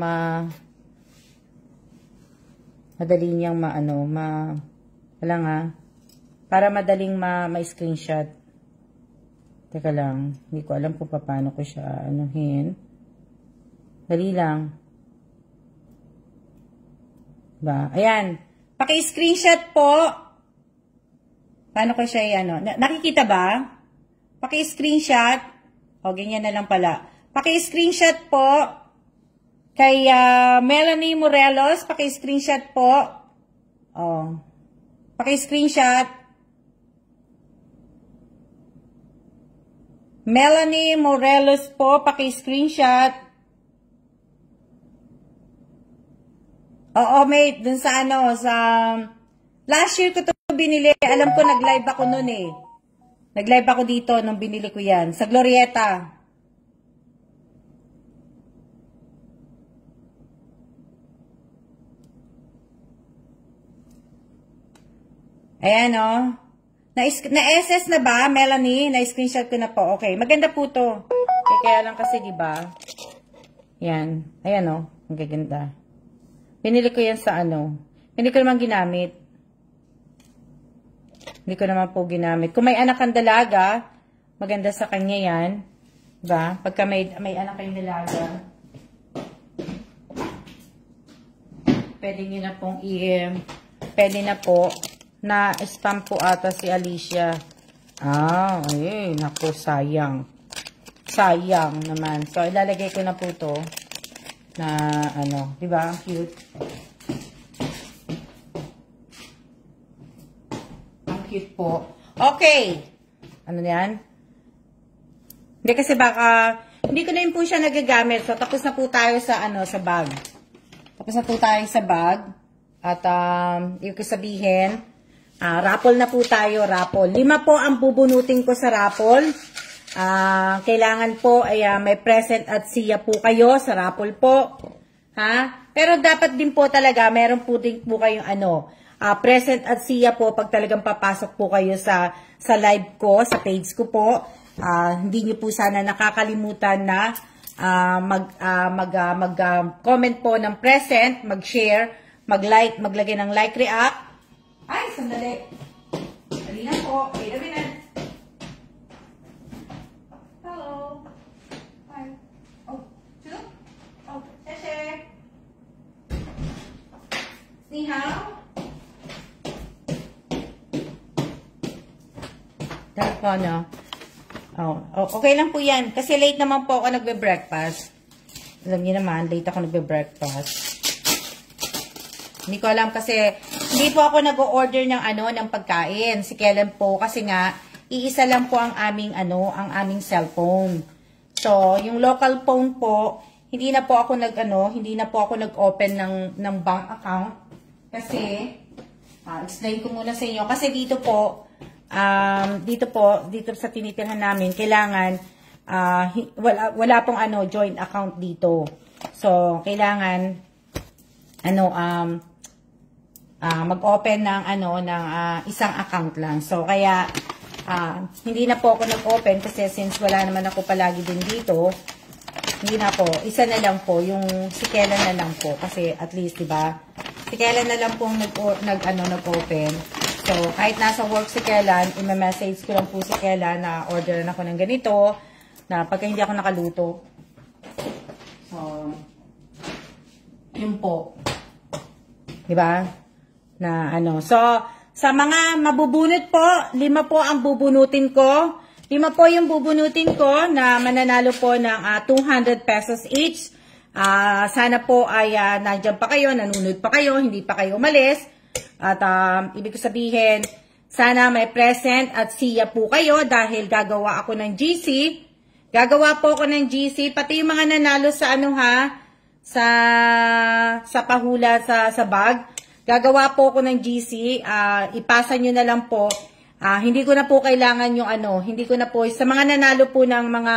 para madaling ma-screenshot. Teka lang, hindi ko alam kung paano ko siya anuhin. Dali lang. Diba? Ayan. Paki-screenshot po. Paano ko siya nakikita ba? Paki-screenshot. O, ganyan na lang pala. Paki-screenshot po. Kay Melanie Morelos, paki-screenshot po. Oh. Paki-screenshot. Melanie Morelos po, paki-screenshot. Oo, mate, dun sa sa last year ko to binili. Alam ko nag-live ako noon eh. Nag-live ako dito nung binili ko 'yan sa Glorieta. Ayan, Na-SS na ba, Melanie? Na-screenshot ko na po. Okay, maganda po to. Kaya lang kasi, di ba? Yan. Ayan, Ang gaganda. Binili ko yan sa Hindi ko naman ginamit. Hindi ko naman po ginamit. Kung may anak kang dalaga, maganda sa kanya yan. Diba? Pagka may anak kang dalaga, pwede nyo na pong pwede na po na spam po ata si Alicia. Naku, sayang. Sayang naman. So, ilalagay ko na po to na, diba? Ang cute. Ang cute po. Okay. Ano yan? Hindi kasi baka, hindi ko na yun po siya nagagamit. So, tapos na po tayo sa, sa bag. Tapos na po tayo sa bag. At, ibig sabihin, raffle na po tayo, raffle. 5 po ang bubunutin ko sa raffle. Kailangan po ay may present at siya po kayo sa raffle po. Ha? Pero dapat din po talaga, meron po din po kayong present at siya po pag talagang papasok po kayo sa live ko, sa page ko po. Hindi niyo po sana nakakalimutan na mag-comment po ng present, mag-share, mag-like, maglagay ng like react. Ay, sandali. Dali na po. Wait a minute. Hello. Hi. Oh, Chu? Oh, Sheshe. Ni hao? Telepono. Okay lang po yan. Kasi late naman po ako nagbe-breakfast. Alam niyo naman, late ako nagbe-breakfast. Hindi ko alam kasi hindi po ako nag-order ng ng pagkain. Si Kellen po kasi nga iisa lang po ang aming ang aming cellphone. So, yung local phone po, hindi na po ako nag-open ng bank account kasi explain ko muna sa inyo kasi dito sa tinitirhan namin kailangan wala pong joint account dito. So, kailangan mag-open ng isang account lang. So kaya hindi na po ako nag-open kasi since wala naman ako palagi din dito, hindi na po, isa na lang po, yung si Kela na lang po kasi at least 'di ba? Si Kela na lang po nag-open. So kahit nasa work si Kela, i-message ko lang po si Kela na orderan ako ng ganito na pagka hindi ako nakaluto. So yun po. 'Di ba? Na So sa mga mabubunot po, 5 po ang bubunutin ko. 5 po yung bubunutin ko na mananalo po ng 200 pesos each. Sana po ay nandiyan pa kayo, nanonood pa kayo, hindi pa kayo umalis. At ibig ko sabihin, sana may present at siya po kayo dahil gagawa ako ng GC. Gagawa po ako ng GC, pati yung mga nanalo sa sa pahula sa bag. Gagawa po ako ng GC, ipasa nyo na lang po. Hindi ko na po kailangan yung hindi ko na po, sa mga nanalo po ng mga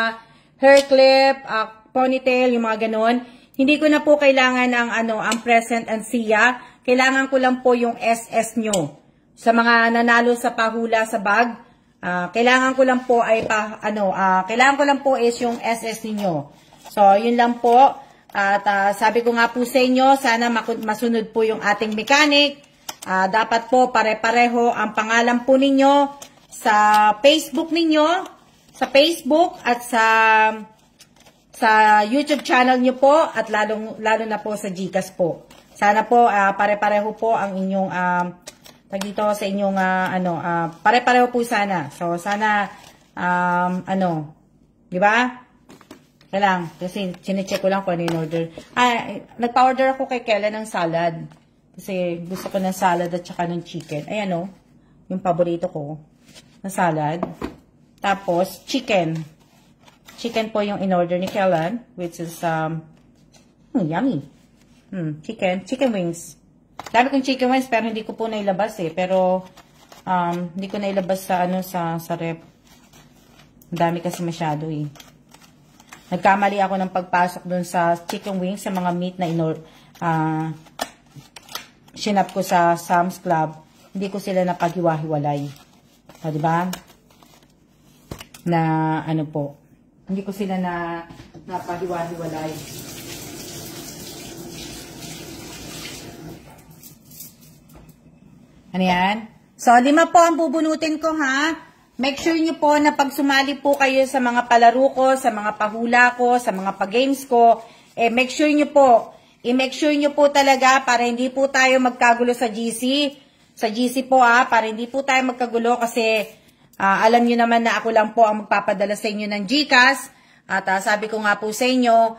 hair clip, ponytail, yung mga ganon, hindi ko na po kailangan ang present and siya. Kailangan ko lang po yung SS nyo. Sa mga nanalo sa pahula sa bag, kailangan ko lang po ay kailangan ko lang po is yung SS niyo. So, yun lang po. At sabi ko nga po sa inyo, sana masunod po yung ating mechanic. Dapat po pare-pareho ang pangalan po ninyo sa Facebook ninyo, sa Facebook at sa YouTube channel nyo po at lalo na po sa GCash po. Sana po pare-pareho po ang inyong dito sa inyong pare-pareho po sana. So sana di ba? Kailang, kasi chinecheck ko lang kung ano yung order. Nagpa-order ako kay Kela ng salad. Kasi gusto ko ng salad at saka ng chicken. Ayan yung paborito ko na salad. Tapos, chicken. Chicken po yung in-order ni Kela, which is, yummy. Chicken wings. Dami kong chicken wings, pero hindi ko po nailabas Pero, hindi ko nailabas sa, sa rep. Ang dami kasi masyado Nagkamali ako ng pagpasok dun sa chicken wings, sa mga meat na sinap ko sa Sam's Club. Hindi ko sila napaghiwa-hiwalay. Diba? Na po. Hindi ko sila napaghiwa-hiwalay. Ano yan? So, 5 po ang bubunutin ko, ha? Make sure nyo po na pag sumali po kayo sa mga palaro ko, sa mga pahula ko, sa mga pag-games ko, make sure nyo po, i-make sure nyo po talaga para hindi po tayo magkagulo sa GC. Sa GC po para hindi po tayo magkagulo kasi alam nyo naman na ako lang po ang magpapadala sa inyo ng GCash. At sabi ko nga po sa inyo,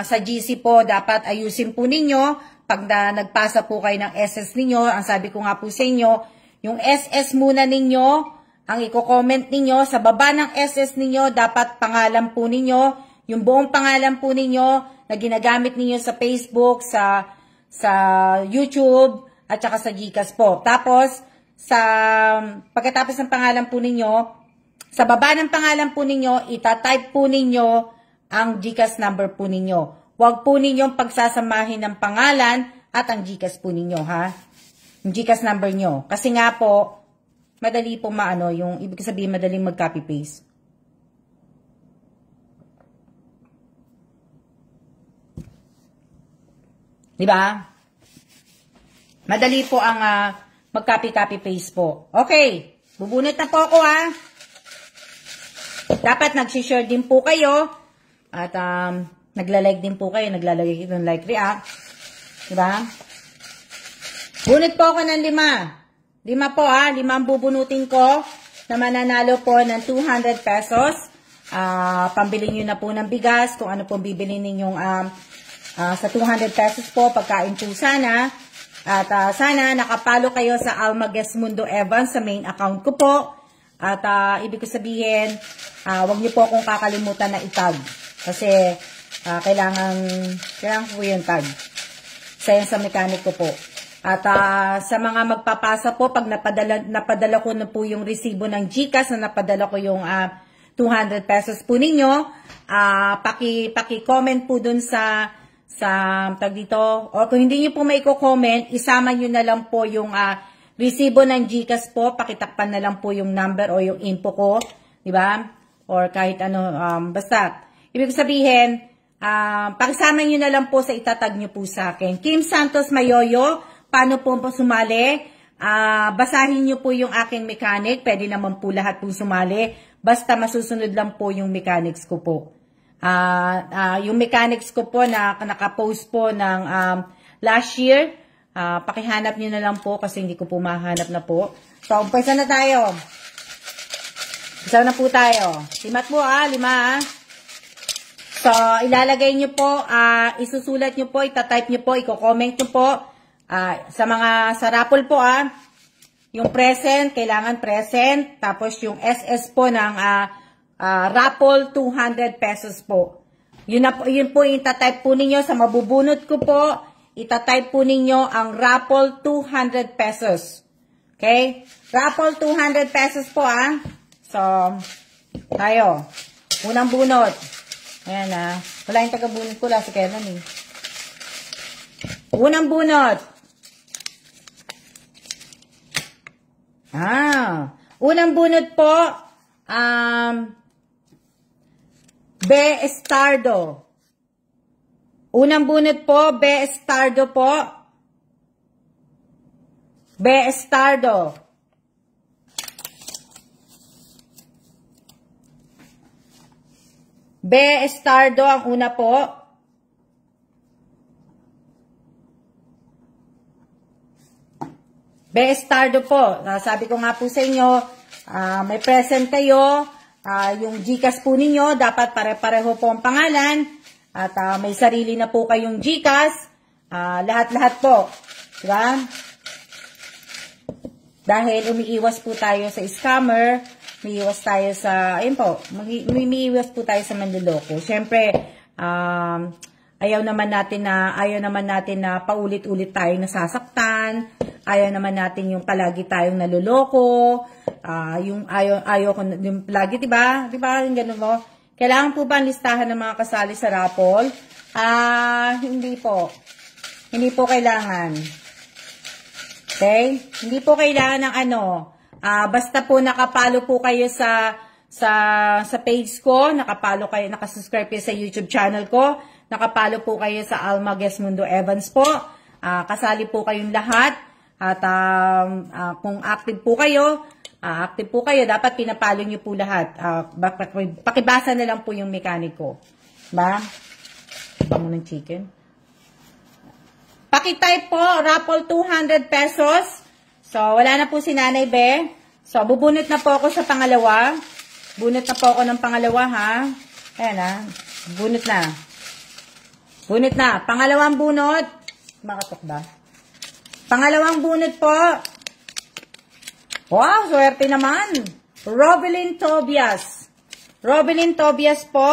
sa GC po dapat ayusin po ninyo. Pag nagpasa po kayo ng SS ninyo, ang sabi ko nga po sa inyo, yung SS muna ninyo, ang i-comment ninyo, sa baba ng SS ninyo, dapat pangalan po ninyo, yung buong pangalan po ninyo na ginagamit ninyo sa Facebook, sa YouTube, at saka sa GCash po. Tapos, pagkatapos ng pangalan po ninyo, sa baba ng pangalan po ninyo, itatype po ninyo ang GCash number po ninyo. Huwag po ninyong pagsasamahin ng pangalan at ang GCash po ninyo, ha? Yung GCash number nyo. Kasi nga po, madali pong yung ibig sabihin madaling mag-copy-paste. Di ba? Madali po ang mag-copy-paste po. Okay, bubunot na po ako Dapat nag-share din po kayo at nagla-like din po kayo, naglalagay ng like react. Di ba? Bunot po ako ng 5. 5 po 5 ang bubunutin ko na mananalo po ng 200 pesos. Pambili nyo na po ng bigas, kung ano pong bibili ninyong sa 200 pesos po, pagkain po sana. At sana nakapalo kayo sa Alma Guest Mundo Evans sa main account ko po. At ibig ko sabihin, wag niyo po akong kakalimutan na itag. Kasi kailangan po yung tag. Sa mechanic ko po. At sa mga magpapasa po, pag napadala ko na po yung resibo ng GCash na napadala ko yung 200 pesos po ninyo, paki-comment po dun sa tag dito, o kung hindi nyo po may comment, isama nyo na lang po yung resibo ng GCash po, pakitakpan na lang po yung number o yung info ko, di ba? Or kahit ano, basta. Ibig sabihin, pakisama nyo na lang po sa itatag nyo po sa akin. Kim Santos Mayoyo, paano po sumali? Basahin nyo po yung aking mechanic, pwede naman po lahat po sumali, basta masusunod lang po yung mechanics ko po. Yung mechanics ko po na nakapost po ng last year, pakihanap nyo na lang po kasi hindi ko po mahanap na po. So, umpisa na tayo. Umpisa na po tayo. Limat po 5 So, ilalagay nyo po, isusulat nyo po, itatype nyo po, i-comment nyo po. Sa raffle po yung present, kailangan present. Tapos yung SS po ng raffle 200 pesos po. Yun po yung itatype po ninyo sa mabubunot ko po. Itatype po ninyo ang raffle 200 pesos. Okay? Raffle 200 pesos po So, tayo. Unang bunot. Ayan wala yung taga-bunot ko lang si Kevin Unang bunot. Unang bunot po, Be Estardo. Unang bunot po, Be Estardo po. Be Estardo. Be Estardo ang una po. Be Estardo po. Sabi ko nga po sa inyo, may present kayo. Yung GCash po ninyo, dapat pare-pareho po ang pangalan. At may sarili na po kayong GCash. Lahat-lahat po. Diba? Dahil umiiwas po tayo sa scammer. Umiiwas tayo sa, ayun po, umiiwas po tayo sa manloloko. Siyempre, ayaw naman natin na paulit-ulit tayong nasasaktan. Ayaw naman natin yung palagi tayong naloloko. Yung ayaw ko, yung palagi, diba? Diba? Yung ganun mo. Kailangan po ba ang listahan ng mga kasali sa raffle? Hindi po. Hindi po kailangan. Okay? Hindi po kailangan ng basta po nakapalo po kayo sa page ko, nakasubscribe kayo sa YouTube channel ko, nakapalo po kayo sa Alma Gesmundo Evans po, kasali po kayong lahat, at kung active po kayo, dapat pinapalo nyo po lahat. Pakibasa na lang po yung mekaniko. Ba? Bango ng chicken. Pakitype po, raffle 200 pesos. So, wala na po si Nanay Be. So, bubunot na po ako sa pangalawa. Bunot na po ako ng pangalawa, Ayan, bunot na. Bunot na. Pangalawang bunot. Makatok ba? Pangalawang bunot po. Wow, swerte naman. Robelyn Tobias. Robelyn Tobias po.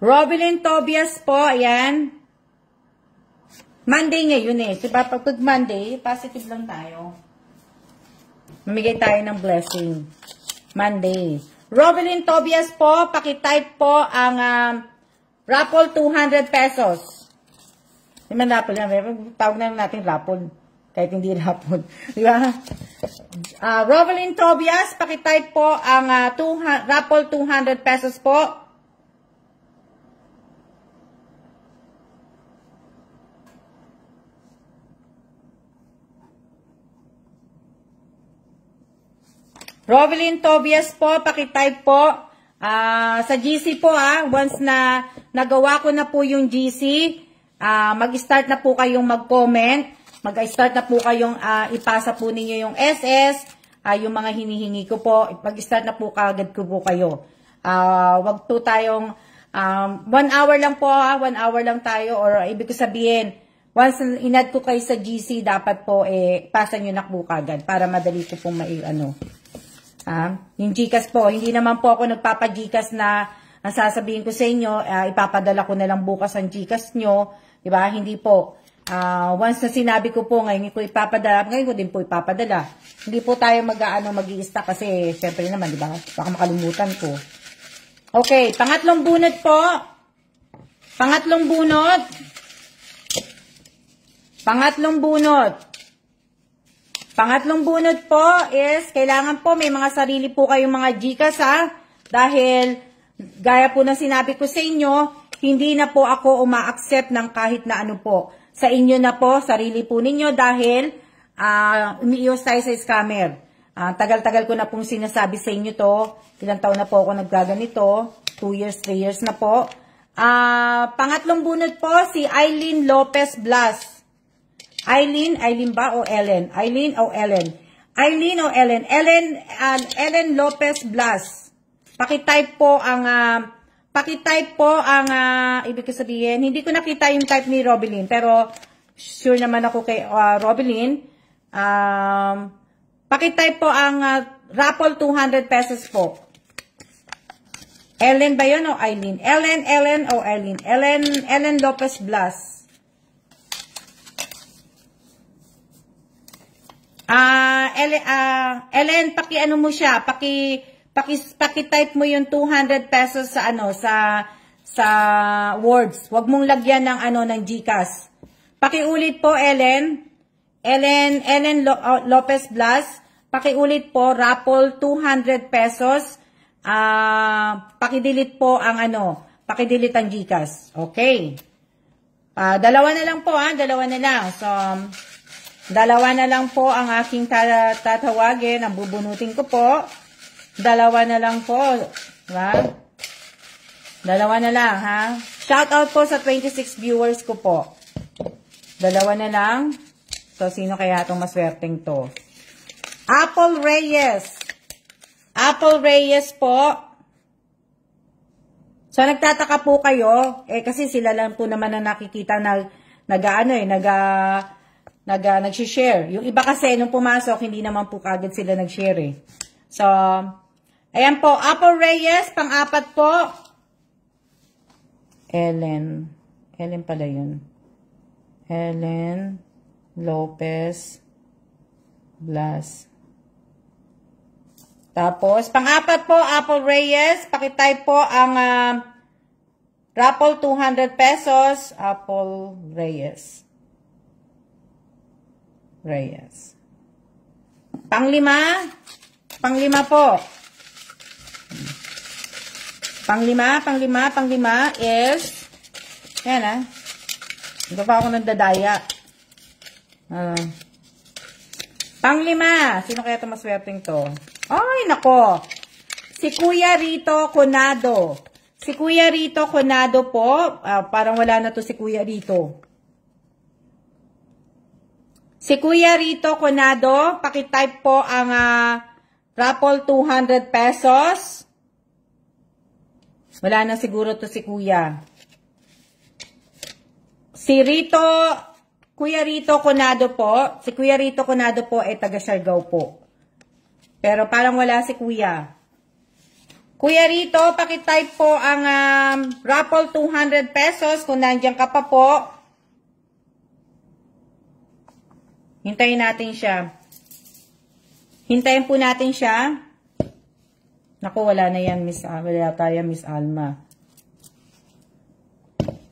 Robelyn Tobias po, ayan. Monday ngayon Diba, pag Monday, positive lang tayo. Mamigay tayo ng blessing. Monday. Robelyn Tobias po, pakitype po ang raffle 200 pesos. Di man raffle na, tawag na natin raffle. Kahit hindi raffle. Diba? Robelyn Tobias, pakitype po ang raffle 200 pesos po. Robelyn Tobias po, pakitype po. Sa GC po once na nagawa ko na po yung GC, mag-start na po kayong mag-comment. Mag-start na po kayong ipasa po ninyo yung SS, yung mga hinihingi ko po. Mag-start na po kagad ko po kayo. Wag po tayong 1 hour lang po 1 hour lang tayo, or ibig ko sabihin, once inad ko kayo sa GC, dapat po pasa nyo na po kagad para madali ko pong yung GCash po, hindi naman po ako nagpapa-GCash na ang sasabihin ko sa inyo, ipapadala ko na lang bukas ang GCash nyo, diba? Hindi po. Once na sinabi ko po, ngayon ko ipapadala, ngayon ko din po ipapadala. Hindi po tayo mag-i-stack kasi, syempre naman, diba? Baka makalimutan ko. Okay, pangatlong bunot po. Pangatlong bunot. Pangatlong bunot. Pangatlong bunot po is, kailangan po may mga sarili po kayong mga GCash ha. Dahil, gaya po na sinabi ko sa inyo, hindi na po ako uma-accept ng kahit na ano po. Sa inyo na po, sarili po ninyo dahil umiiwas tayo sa scammer. Tagal-tagal ko na pong sinasabi sa inyo to. Ilang taon na po ako naggaganito. 2 years, 3 years na po. Pangatlong bunot po, si Eileen Lopez Blas. Eileen ba o Ellen? Eileen o Ellen? Eileen o Ellen? Ellen Lopez Blas. Pakitype po ang, ibig ko sabihin, hindi ko nakita yung type ni Robelyn, pero sure naman ako kay Robelyn. Pakitype po ang raffle 200 pesos po. Ellen ba yun o Eileen? Ellen o Eileen? Ellen Lopez Blas. Ellen, paki-ano mo siya, paki-type mo yung 200 pesos sa ano, sa words. Huwag mong lagyan ng ano, ng GCash. Pakiulit po, Ellen Lopez Blas. Pakiulit po, raffle 200 pesos. Pakidelete po ang ano, pakidelete ang GCash. Okay. Dalawa na lang po, dalawa na lang. So, dalawa na lang po ang aking tatawagin. Ang bubunutin ko po. Dalawa na lang po. Diba? Dalawa na lang, ha? Shout out po sa 26 viewers ko po. Dalawa na lang. So, sino kaya itong maswerteng to? Apple Reyes. Apple Reyes po. So, nagtataka po kayo. Kasi sila lang po naman ang nakikita na nag-share. Yung iba kasi, nung pumasok, hindi naman po kagad sila nag-share So, ayan po. Apple Reyes, pang-apat po. Ellen pala yun. Ellen Lopez Blas. Tapos, pang-apat po, Apple Reyes. Pakitype po ang raffle 200 pesos. Apple Reyes. Panglima po. Panglima is, yan Ito pa ako nagdadaya. Panglima. Sino kaya ito maswerteng to? Ay, nako. Si Kuya Rito Conado. Si Kuya Rito Conado po. Parang wala na to si Kuya Rito. Si Kuya Rito Conado, pakitype po ang raffle 200 pesos. Wala na siguro to si Kuya. Kuya Rito Conado po. Si Kuya Rito Conado po ay taga Siargao po. Pero parang wala si Kuya. Kuya Rito, pakitype po ang raffle 200 pesos kung nandiyan ka pa po. Hintayin natin siya. Hintayin po natin siya. Naku, wala na yan, wala yata yan, Miss Alma.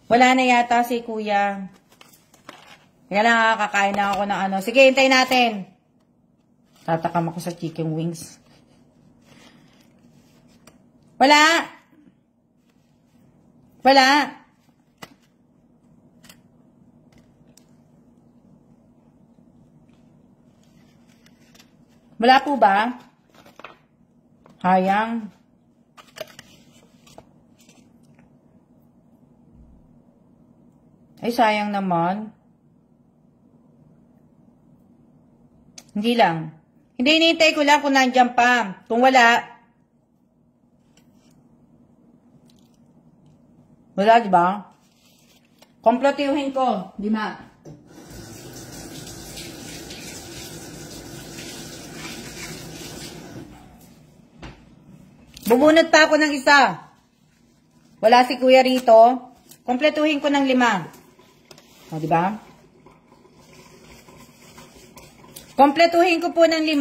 Wala na yata si Kuya. Kaya lang, kakain na ako ng ano. Sige, hintayin natin. Tatakam ako sa chicken wings. Wala. Wala po ba? Hayang. Ay, sayang naman. Hindi lang. Hindi, hinihintay ko lang kung nandiyan pa. Kung wala, diba? Komplotiuhin ko. Di ma. Bubunot pa ako ng isa. Wala si Kuya rito. Kompletuhin ko ng 5. O, diba? Kompletuhin ko po ng 5.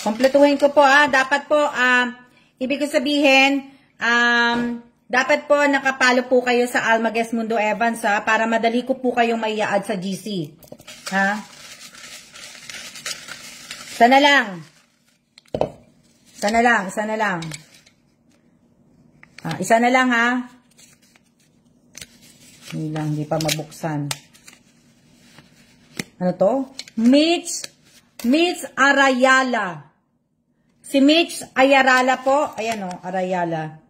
Kompletuhin ko po dapat po, ibig ko sabihin, dapat po nakapalo po kayo sa Almaguez Mundo Evans para madali ko po kayong mai-add sa GC. Ha? Sana lang. Sana lang, sana lang. Isa na lang ha. Hindi lang, hindi pa mabuksan. Ano to? Mitch Arayala. Si Mitch Ayarala po. Ayan o, Arayala.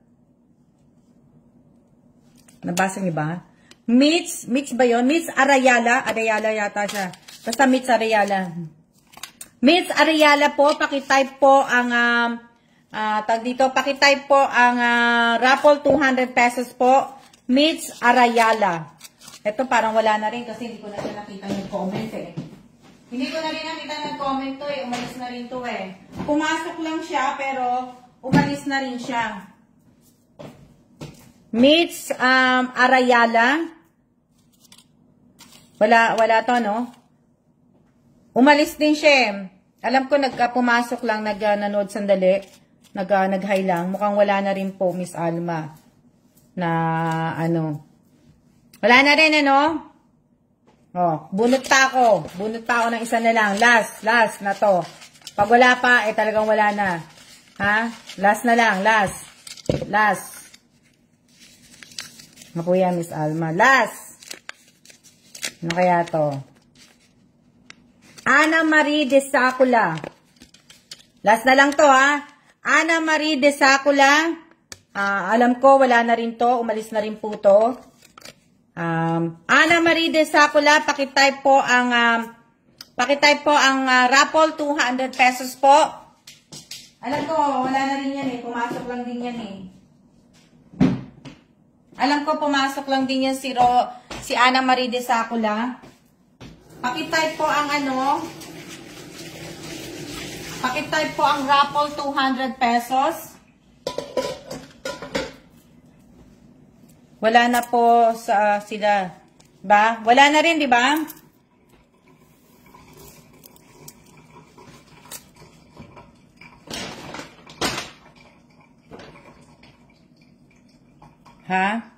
Nabasa niyo ba? Mitch ba yun? Mitch Arayala. Arayala yata siya. Basta Mitch Arayala. Mitch Arayala po, pakitype po ang, pakitype po ang raffle 200 pesos po. Mitch Arayala. Ito parang wala na rin kasi hindi ko na siya nakita yung comment eh. Hindi ko na rin nakita ng comment to eh. Umalis na rin to eh. Pumasok lang siya pero umalis na rin siya. Mitch Arayala. Wala to no? Umalis din siya. Alam ko pumasok lang, nanood sandali. Nag-hi lang. Mukhang wala na rin po, Miss Alma. Na ano. Wala na rin ano? Oh, bunot pa ako. Bunot pa ako ng isa na lang. Last na to. Pag wala pa, talagang wala na. Ha? Last na lang, last. Ano po yan, Miss Alma? Last. Ano kaya to? Ana Marie de Sacula. Last na lang to, ha? Ana Marie de Sacula. Alam ko, wala na rin to. Umalis na rin po to. Ana Marie de Sacula, pakitype po ang raffle 200 pesos po. Alam ko, wala na rin yan eh. Pumasok lang din yan eh. Alam ko, pumasok lang din yan si Ana Marie de Sacula. Pakitype po ang pakitype po ang raffle 200 pesos. Wala na po sa sila. Ba? Wala na rin, di ba? Ha?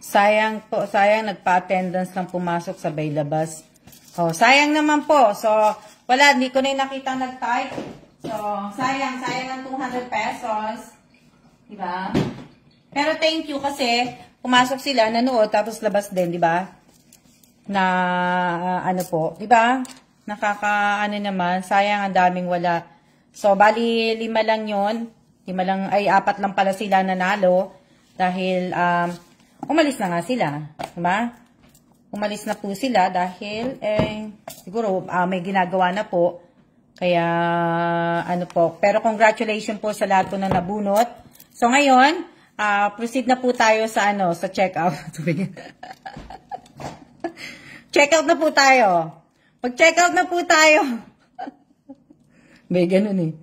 Sayang po, sayang nagpa-attendance lang pumasok sa labas. Oh, sayang naman po. So, wala, hindi ko na yung nakita nag-type. So, sayang ang 200 pesos. Diba? Pero thank you kasi pumasok sila, nanood, tapos labas din, diba? Na, diba? Naman, sayang ang daming wala. So, bali, 5 lang yun. 4 lang pala sila nanalo. Dahil, umalis na nga sila. Diba? Umalis na po sila dahil, siguro, may ginagawa na po. Kaya, pero congratulations po sa lahat po na nabunot. So, ngayon, proceed na po tayo sa, sa checkout. Checkout na po tayo. Mag-checkout na po tayo. May ganun eh.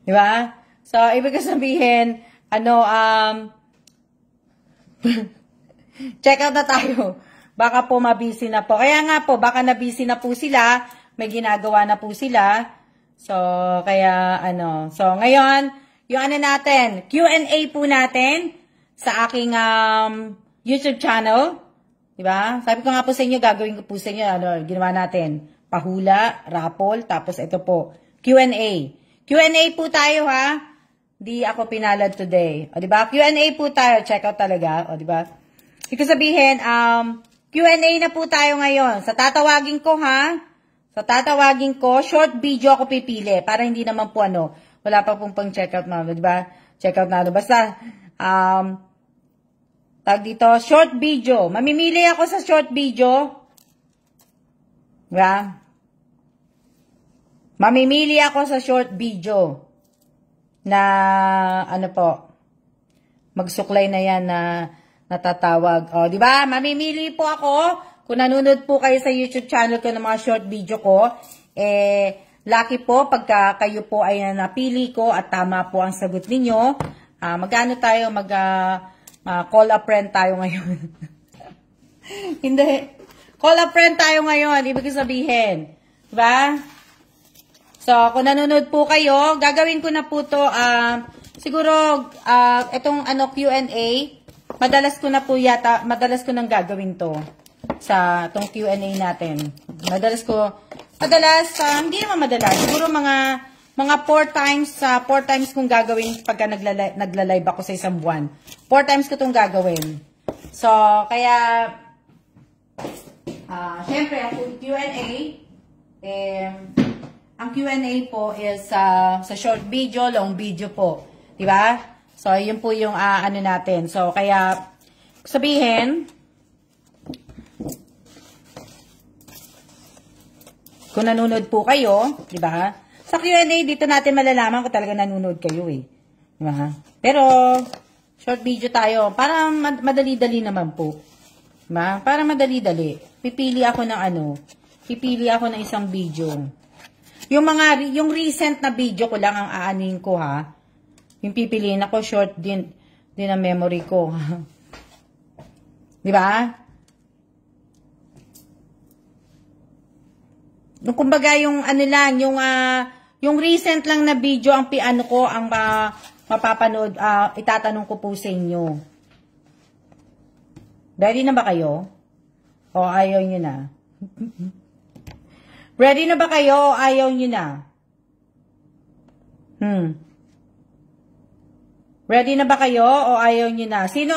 Diba? So, ibig sabihin, checkout na tayo. Baka po mabisi na po. Kaya nga po, baka nabisi na po sila. May ginagawa na po sila. So, kaya, So, ngayon, yung natin, Q&A po natin sa aking YouTube channel. Diba? Sabi ko nga po sa inyo, gagawin ko po sa inyo, ginawa natin. Pahula, raffle, tapos ito po, Q&A. Q&A po tayo, ha? Di ako pinalad today. O, diba? Q&A po tayo. Check out talaga. O, diba? Ibig sabihin, Q&A na po tayo ngayon. Sa tatawagin ko, ha? So, tatawagin ko, short video ako pipili para hindi naman po wala pa pong pang checkout na, diba? Checkout na, basta, tag dito, short video. Mamimili ako sa short video. Diba? Mamimili ako sa short video na, magsuklay na yan na natatawag. O, diba? Mamimili po ako. Kung nanonood po kayo sa YouTube channel ko ng mga short video ko, lucky po pagka kayo po ay napili ko at tama po ang sagot ninyo. Magkano tayo? Call a friend tayo ngayon. Hindi. Call a friend tayo ngayon. Ibig sabihin. Diba? So, kung nanonood po kayo, gagawin ko na po to, siguro, itong Q&A, madalas ko nang gagawin to sa itong Q&A natin. Hindi naman madalas, siguro mga 4 times kong gagawin pagka nagla-live ako sa isang buwan. 4 times ko itong gagawin. So, kaya, syempre, ang Q&A po is sa short video, long video po. Diba? So, yun po yung natin. So, kaya, sabihin, kung nanonood po kayo, diba? Sa Q&A, dito natin malalaman kung talaga nanonood kayo eh. Diba? Pero, short video tayo. Para madali-dali naman po. Diba? Para madali-dali. Pipili ako ng isang video. Yung recent na video ko lang ang aanin ko ha. Yung pipiliin ako, short din ang memory ko. Di ba? Kumbaga yung yung recent lang na video ang mapapanood, itatanong ko po sa inyo. Ready na ba kayo? O ayaw nyo na? Ready na ba kayo o ayaw nyo na? Ready na ba kayo o ayaw nyo na? Sino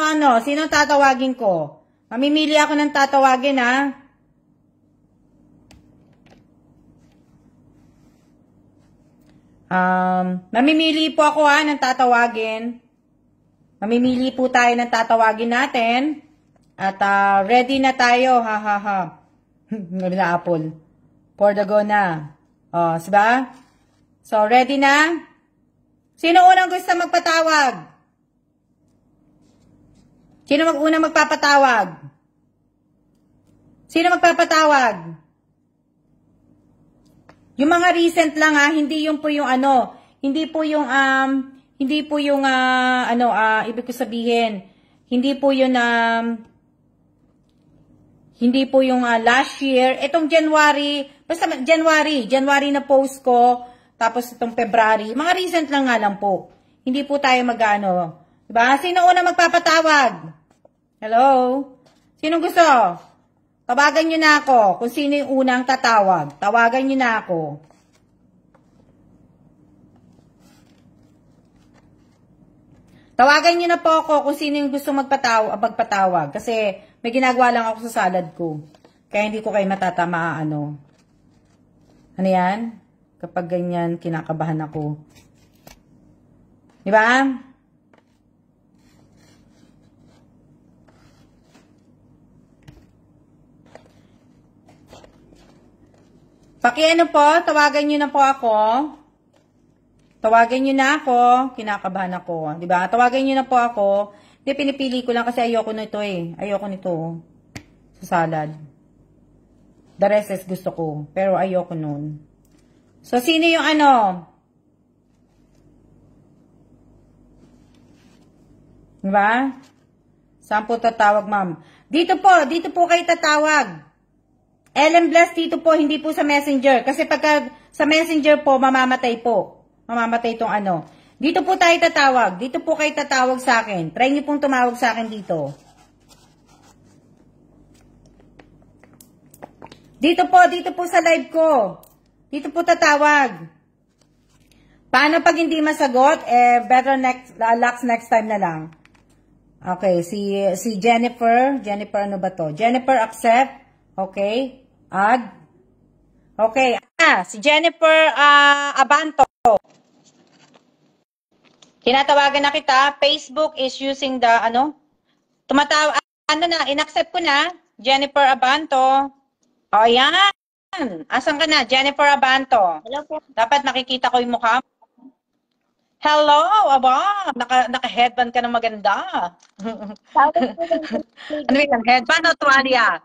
tatawagin ko? Mamimili ako ng tatawagin ha. Mamimili po ako ha ng tatawagin. Mamimili po tayo ng tatawagin natin. At ready na tayo. Ha. Na Apple. For the go na. Diba? So, ready na? Sino unang gusto magpatawag? Sino unang magpapatawag? Sino magpapatawag? Yung mga recent lang hindi yung po yung hindi po yung ibig ko sabihin, hindi po yung last year, itong January, basta January na post ko, tapos itong February, mga recent lang nga lang po. Hindi po tayo diba? Sino una magpapatawag? Hello? Sino gusto? Tawagan nyo na ako kung sino yung unang tatawag. Tawagan nyo na ako. Tawagan nyo na po ako kung sino yung gusto magpatawag. Kasi may ginagawa lang ako sa salad ko. Kaya hindi ko kayo matatama Ano yan? Kapag ganyan, kinakabahan ako. Diba? Po, tawagan nyo na po ako. Tawagan nyo na ako. Kinakabahan ako. Diba? Tawagan nyo na po ako. Hindi, pinipili ko lang kasi ayoko nito eh. Ayoko nito. Sa salad. The rest is gusto ko. Pero ayoko nun. So, sino yung Diba? Saan po tatawag, ma'am? Dito po kayo tatawag. Ellen Bless dito po, hindi po sa Messenger. Kasi pagka sa Messenger po, mamamatay po. Mamamatay itong Dito po tayo tatawag. Dito po kayo tatawag sa akin. Try niyo pong tumawag sa akin dito. Dito po sa live ko. Dito po tatawag. Paano pag hindi masagot? Better next time na lang. Okay, si Jennifer. Jennifer, ano ba to? Jennifer, accept. Okay. Add. Okay. Si Jennifer Abanto. Tinatawagan na kita. Facebook is using the, in-accept ko na. Jennifer Abanto. O, yan. Asan ka na? Jennifer Abanto. Hello po. Dapat nakikita ko yung mukha. Hello, aba. Naka-headband ka na maganda. Ano yung headband o tuwalya?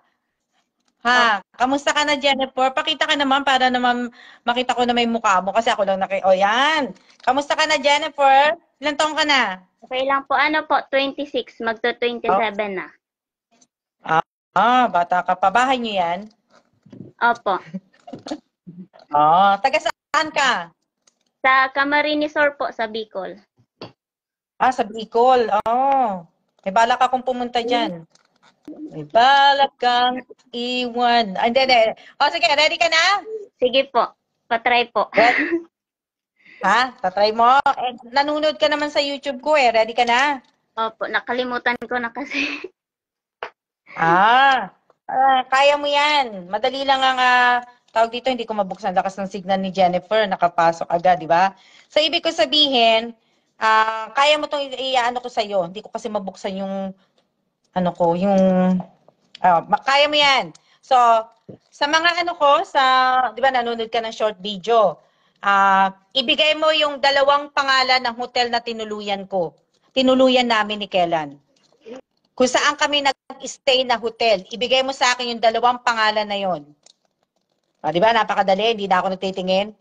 Ha, kamusta ka na, Jennifer? Pakita ka naman para naman makita ko na may mukha mo kasi ako lang O, yan. Kamusta ka na, Jennifer? Ilan taong ka na? Okay lang po. 26. Magto-27 na. Bata ka pa. Bahay niyo yan? Opo. Taga saan ka? Sa Camarines Sur po, sa Bicol. Sa Bicol. May balak akong pumunta dyan. May balak kang iwan. Hindi. Sige, ready ka na? Sige po. Patry po. Ready? Tatry mo? Nanonood ka naman sa YouTube ko eh. Ready ka na? Opo, nakalimutan ko na kasi. Kaya mo yan. Madali lang ang tawag dito, hindi ko mabuksan lakas ng signal ni Jennifer. Nakapasok agad, di ba? So, ibig ko sabihin, kaya mo itong i-ano ko sa'yo. Hindi ko kasi mabuksan yung, kaya mo yan. So, sa mga di ba nanonood ka ng short video, ibigay mo yung 2 pangalan ng hotel na tinuluyan ko. Tinuluyan namin ni Kellan. Kung saan kami nag-stay na hotel, ibigay mo sa akin yung 2 pangalan na yon. Di ba? Napakadali, hindi na ako nagtitingin.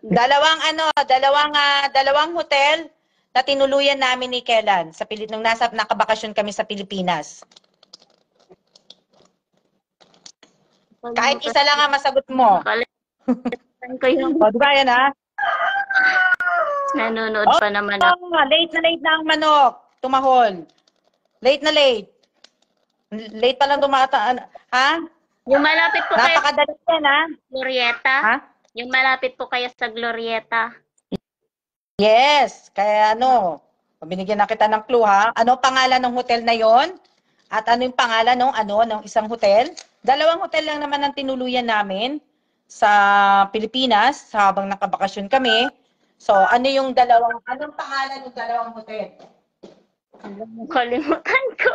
Dalawang hotel na tinuluyan namin ni Kellan nung nakabakasyon kami sa Pilipinas. Kahit isa lang ang masagot mo. Di ba yan Nanonood pa naman ako. Late na ang manok. Tumahol. Late na late. Late pa lang tumataan. Yung malapit po kayo sa Glorieta? Yung malapit po kayo sa Glorieta? Yes. Kaya binigyan na kita ng clue Ano pangalan ng hotel na yon? At ano yung pangalan ng isang hotel? 2 hotel lang naman ang tinuluyan namin sa Pilipinas habang nakabakasyon kami. So, anong pangalan ng 2 hotel? Nakalimutan ko.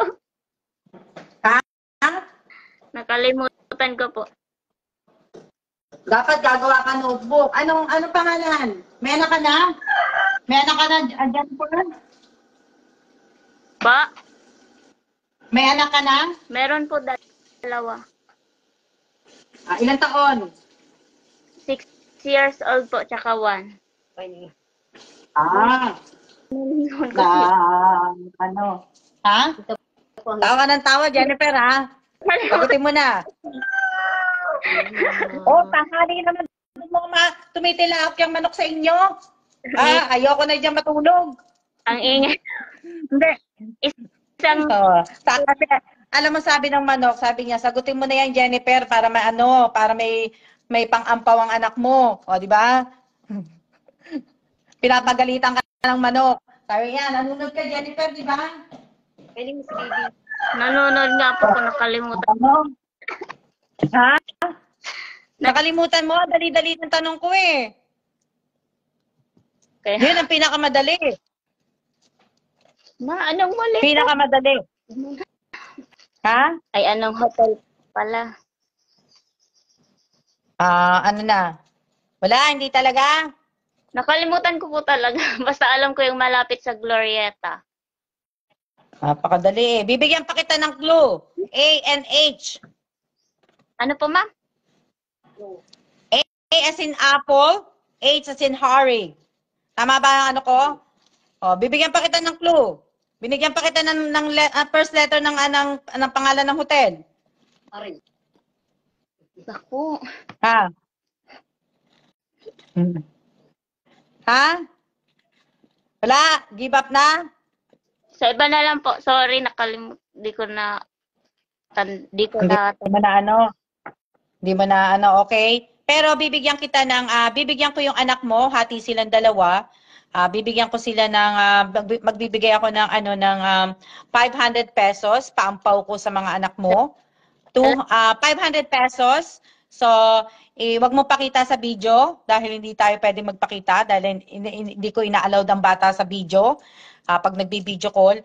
Nakalimutan ko po. Dapat gagawa ka notebook. Anong pangalan? May anak ka na? May anak ka na dyan po? Pa? May anak ka na? Meron po 2. Ilang taon? 6 years old po, tsaka 1. Tawa ka ng tawa, Jennifer, Sagutin mo na. Tanghali naman mo tumitilak yung manok sa inyo. Ayoko na dyan matulog. Ang ingay. Hindi. Isang... Alam mo, sabi ng manok, sabi niya, sagutin mo na yan, Jennifer, para may pang-ampaw ang anak mo. Di ba? Pinapagalitan ka ng manok. Sabi niya, nanonood ka, Jennifer, di ba? Nanonood nga po kung nakalimutan. Nakalimutan mo? Dali-dali ng tanong ko eh. Okay. Yun ang pinakamadali. Anong mali? Pinakamadali. Ay, anong hotel pala? Wala, hindi talaga. Nakalimutan ko po talaga. Basta alam ko yung malapit sa Glorieta. Napakadali. Bibigyan pa kita ng clue. A and H. Ano po, ma'am? A as in apple, H as in Harry. Tama ba ang ko? Bibigyan pa kita ng clue. Binigyan pa kita ng first letter ng pangalan ng hotel. Harry. Naku. Wala? Give up na? Sa iba na lang po. Sorry, nakalimutan. Di ko na... Hindi mo na okay? Pero bibigyan ko yung anak mo, hati silang 2. Bibigyan ko sila magbibigay ako ng 500 pesos, paampaw ko sa mga anak mo. 500 pesos. So, wag mo pakita sa video dahil hindi tayo pwede magpakita dahil hindi ko ina-allowed ang bata sa video pag nagbi-video call.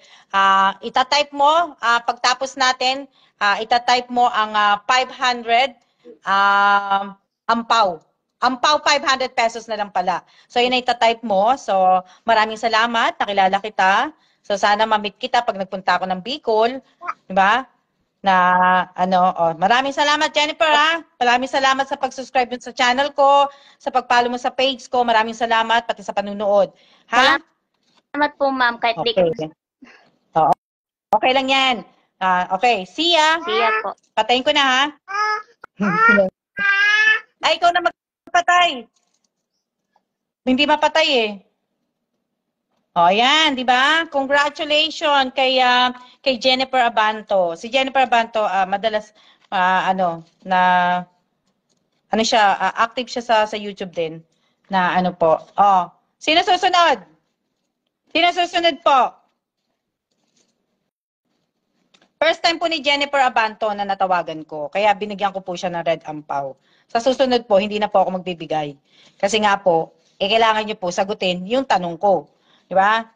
Ita-type mo, pagtapos natin, ita-type mo ang 500 ampaw. Ampaw, 500 pesos na lang pala. So, yun ay ita-type mo. So, maraming salamat. Nakilala kita. So, sana ma-meet kita pag nagpunta ako ng Bicol. Diba? Maraming salamat, Jennifer, Maraming salamat sa pag-subscribe sa channel ko, sa pag-follow mo sa page ko. Maraming salamat, pati sa panunood. Salamat po, ma'am. Kahit di ko... Okay lang yan. Okay, see ya. See ya po. Patayin ko na, ha? Ay, ikaw na magpatay. Hindi mapatay eh. O, yan, di ba? Congratulations kay Jennifer Abanto. Si Jennifer Abanto, madalas, ano siya, active siya sa YouTube din. Na ano po. Oh, sino susunod? Sino susunod po? First time po ni Jennifer Abanto na natawagan ko. Kaya binigyan ko po siya ng red ampaw. Sa susunod po, hindi na po ako magbibigay. Kasi nga po, kailangan niyo po sagutin yung tanong ko. Di ba?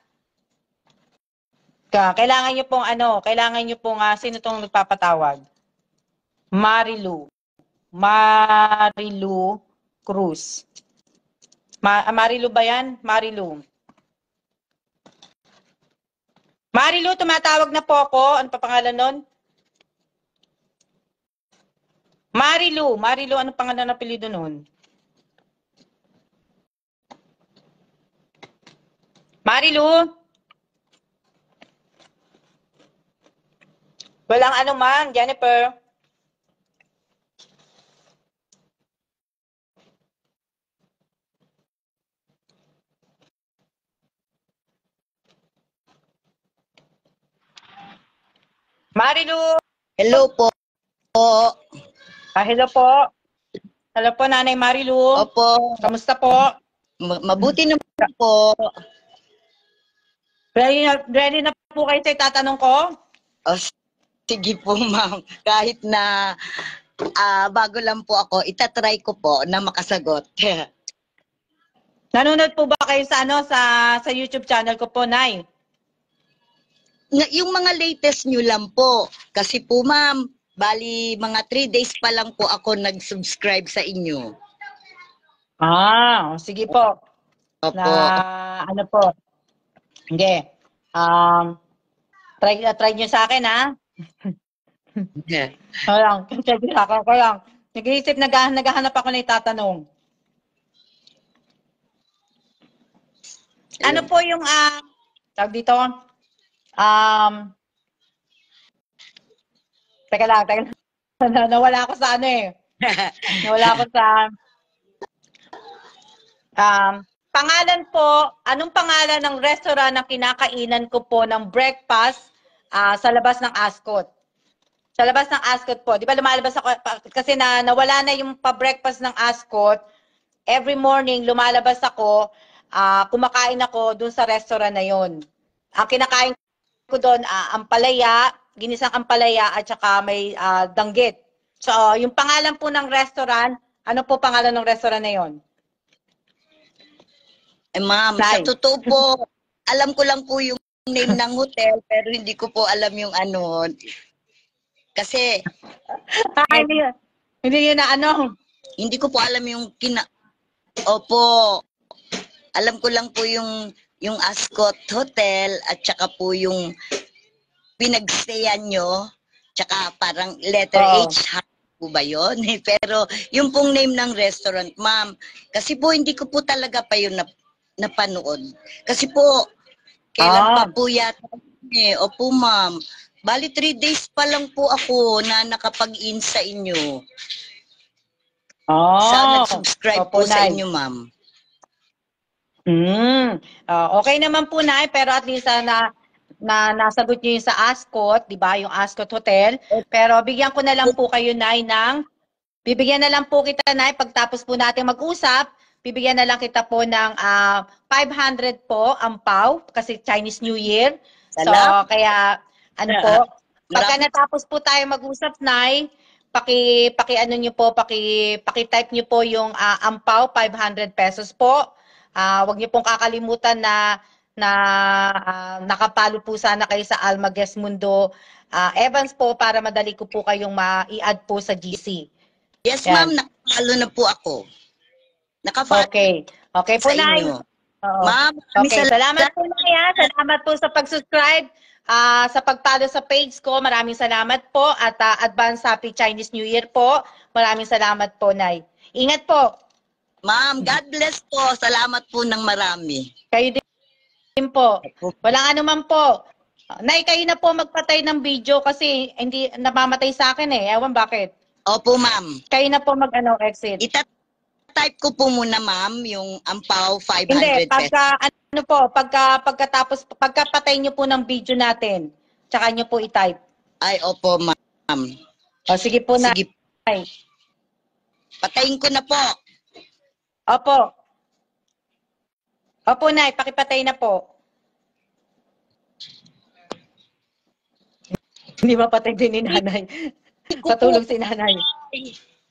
Kailangan niyo pong sino tong nagpapatawag? Marilu. Marilu Cruz. Marilu ba yan? Marilu. Marilu, tumatawag na po ako. Ano pa pangalan nun? Marilu. Marilu, ano pangalan na apelyido nun? Marilu? Walang ano man, Jennifer. Marilu! Hello po. Hello po. Hello po, Nanay Marilu. Opo. Kamusta po? Mabuti naman po. Ready na po kayo sa itatanong ko? Oh, sige po, ma'am. Kahit na bago lang po ako, itatry ko po na makasagot. Nanonood po ba kayo sa YouTube channel ko po, Nay? Yung mga latest nyo lang po. Kasi po, ma'am, bali mga 3 days pa lang po ako nag-subscribe sa inyo. Sige po. Opo. Ano po? Hindi. Try nyo sa akin, ha? Kaya nag-iisip, naghahanap ako na itatanong. Ano po yung, tawag dito? Teka lang. Nawala ako sa ano eh. Nawala ako sa, pangalan po, anong pangalan ng restaurant na kinakainan ko po ng breakfast sa labas ng Ascot? Sa labas ng Ascot po. Di ba lumalabas ako, kasi nawala na yung pa-breakfast ng Ascot. Every morning, lumalabas ako, kumakain ako dun sa restaurant na yon. Ang kinakain ko doon, ampalaya, ginisang ampalaya, at saka may danggit. So, yung pangalan po ng restaurant, ano po pangalan ng restaurant na yon? Ma'am, sa totoo po, alam ko lang po yung name ng hotel, pero hindi ko po alam yung ano. Kasi, hindi yun na ano. Hindi ko po alam yung Opo, alam ko lang po yung Ascot Hotel at saka po yung pinagstayan nyo, tsaka parang letter H po ba yun? Pero yung pong name ng restaurant, ma'am, kasi po hindi ko po talaga pa yun napanood. Kasi po, kailan pa po yata opo ma'am, bali 3 days pa lang po ako na nakapag-in sa inyo. Nag-subscribe po sa inyo, ma'am. Okay naman po, Nay, pero at least nasagot niyo yung sa Ascot, di ba? Yung Ascot Hotel. Pero bigyan ko na lang po kayo, Nay, bibigyan na lang po kita, Nay, pagtapos po natin mag-usap, bibigyan na lang kita po ng 500 po ampaw, kasi Chinese New Year. So, kaya, ano po, pagka natapos po tayo mag-usap, Nay, paki-ano niyo po, paki-type niyo po yung ampaw, 500 pesos po. Huwag niyo pong kakalimutan na nakapalo po sana kayo sa Alma Guest Mundo Evans po, para madali ko po kayong ma-i-add po sa GC. Yes, ma'am, nakapalo na po ako. Okay po, Nay. Ma'am, salamat po, Nay. Salamat po sa pag-subscribe, sa pagpalo sa page ko. Maraming salamat po, at advance happy Chinese New Year po. Maraming salamat po, Nay. Ingat po. Ma'am, God bless po. Salamat po ng marami. Kayo din po. Walang anuman po. Nay, kayo na po magpatay ng video kasi hindi namamatay sa akin eh. Ewan bakit. Opo, ma'am. Kayo na po mag-ano, exit. Ita-type ko po muna, ma'am, yung ampaw 500 Hindi, pesos. ano po, pagkapatay nyo po ng video natin, tsaka nyo po i-type. Ay, opo, ma'am. O, sige po, Sige. Nay. Patayin ko na po. Opo. Opo, Nay, pakipatay na po. Hindi mapatay din ni Nanay. Patulog si Nanay.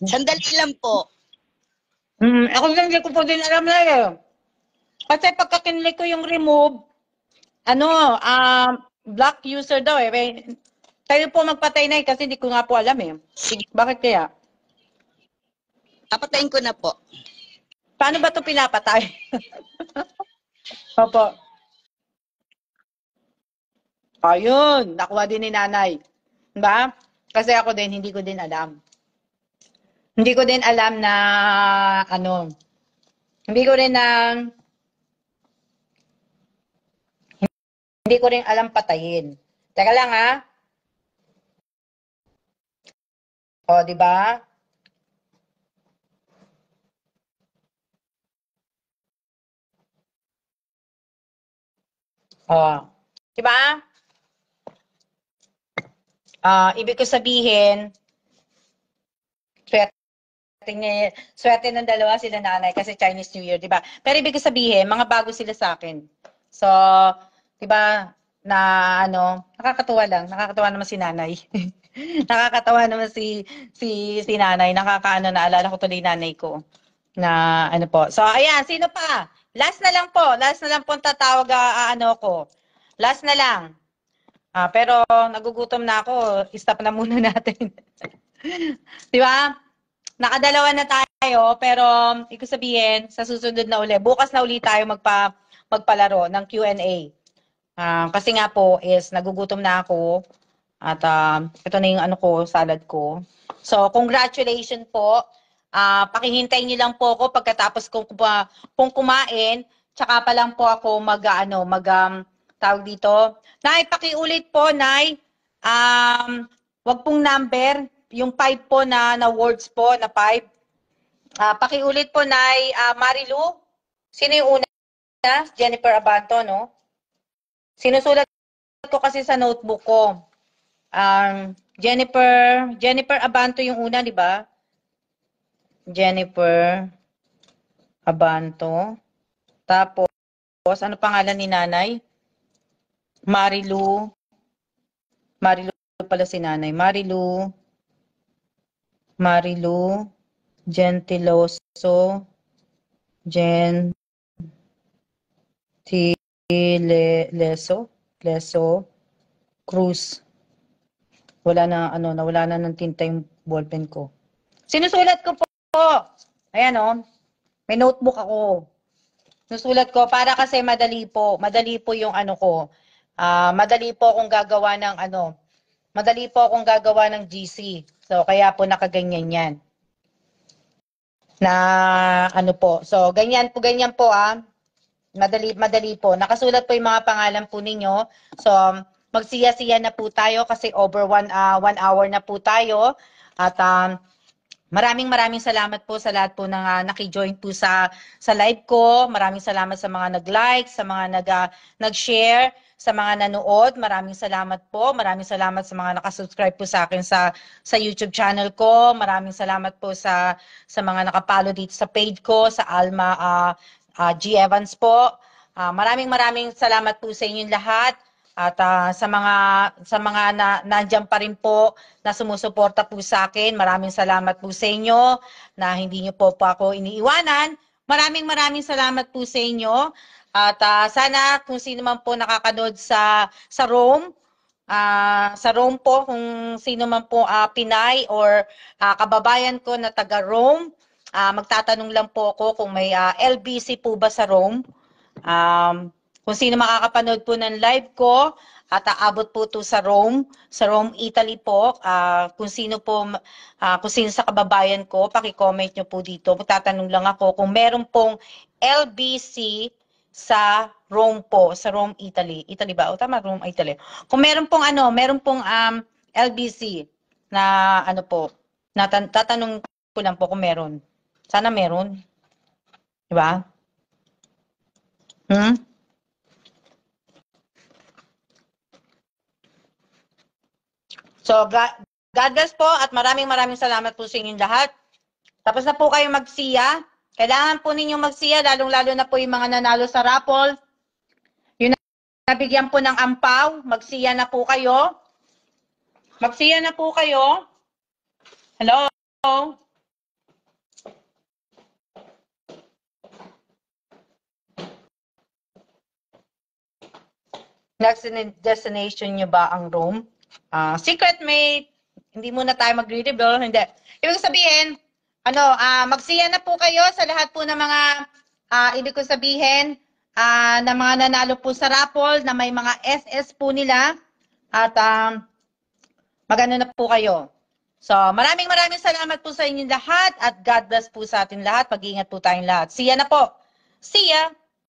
Sandali lang po. Ako lang, hindi ko po din alam na eh. Kasi pagka-kinlik ko yung remove, block user daw eh. Kayo po magpatay na kasi hindi ko nga po alam eh. Sige, Bakit kaya? papatayin ko na po. Paano ba ito pinapatay? Opo. Ayun, nakuha din ni Nanay. Diba? Kasi ako din, hindi ko din alam. Hindi ko din alam na, hindi ko rin alam patayin. Teka lang ha. O, di ba? O, di ba? Ibig ko sabihin, swerte ng dalawa sila Nanay kasi Chinese New Year, di ba? Pero ibig ko sabihin, mga bago sila sa akin. So, di ba, nakakatuwa lang. Nakakatuwa naman si Nanay. Nakakatawa naman si Nanay. Naalala ko tuloy Nanay ko. Na po. So, ayan, sino pa? Last na lang po ang tatawag ko. Last na lang. Pero nagugutom na ako. Stop na muna natin. Di ba? Nakadalawa na tayo, pero ibig sabihin, sa susunod na uli, bukas na uli tayo magpalaro ng Q&A. Kasi nga po is nagugutom na ako at ito na yung salad ko. So, congratulations po. Pakihintay niyo lang po ako pagkatapos kung kumain, tsaka pa lang po ako tawag dito. Nay, pakiulit po, Nay. Wag pong number, yung 5 po na words po, na 5. Pakiulit po, Nay. Marilu, sino yung una? Jennifer Abanto, no? Sinusulat ko kasi sa notebook ko. Jennifer Abanto yung una, di ba? Jennifer Abanto. Tapos, ano pangalan ni Nanay? Marilu pala si Nanay. Marilu Gentiloso. Leso Cruz. Nawala na ng tinta yung ballpen ko. Sinusulat ko po. Ayan may notebook ako. Sinusulat ko para kasi madali po yung ko. Madali po akong gagawa ng GC. So kaya po nakaganyan yan. Na po. So ganyan po Madali po. Nakasulat po yung mga pangalan po ninyo. So magsiya-siya na po tayo kasi over 1 hour na po tayo. At maraming salamat po sa lahat po ng naki-join po sa live ko. Maraming salamat sa mga nag-like, sa mga nag-share, sa mga nanood. Maraming salamat po. Maraming salamat sa mga nakasubscribe po sa akin sa YouTube channel ko. Maraming salamat po sa mga nakapalo dito sa page ko, sa Alma G. Evans po. Maraming salamat po sa inyong lahat. At sa mga nandiyan pa rin po na sumusuporta po sa akin, maraming salamat po sa inyo na hindi niyo po ako iniiwanan. Maraming salamat po sa inyo. At sana kung sino man po nakakanood sa Rome, po, kung sino man po Pinay or kababayan ko na taga Rome, magtatanong lang po ako kung may LBC po ba sa Rome. Kung sino makakapanood po ng live ko at aabot po to sa Rome, Italy po. Kung sino sa kababayan ko, paki-comment nyo po dito. Magtatanong lang ako kung meron pong LBC sa Rome po, sa Rome, Italy. Italy ba? O tama, Rome, Italy. Kung meron pong meron pong LBC na ano po, tatanong ko lang po kung meron. Sana meron. Di ba? So, God bless po at maraming salamat po sa inyong lahat. Tapos na po kayo magsiya. Kailangan po ninyong magsiya, lalong-lalo na po yung mga nanalo sa raffle. Yung nabigyan po ng ampaw, magsiya na po kayo. Magsiya na po kayo. Hello? Next destination nyo ba ang Rome? Secret mate, hindi muna tayo mag-reveal, hindi. Ibig sabihin, magsiya na po kayo sa lahat po ng mga, ibig ko sabihin, na mga nanalo po sa raffle, na may mga SS po nila, at magano na po kayo. So, maraming salamat po sa inyong lahat, at God bless po sa atin lahat. Mag-iingat po tayong lahat. See ya na po. See ya!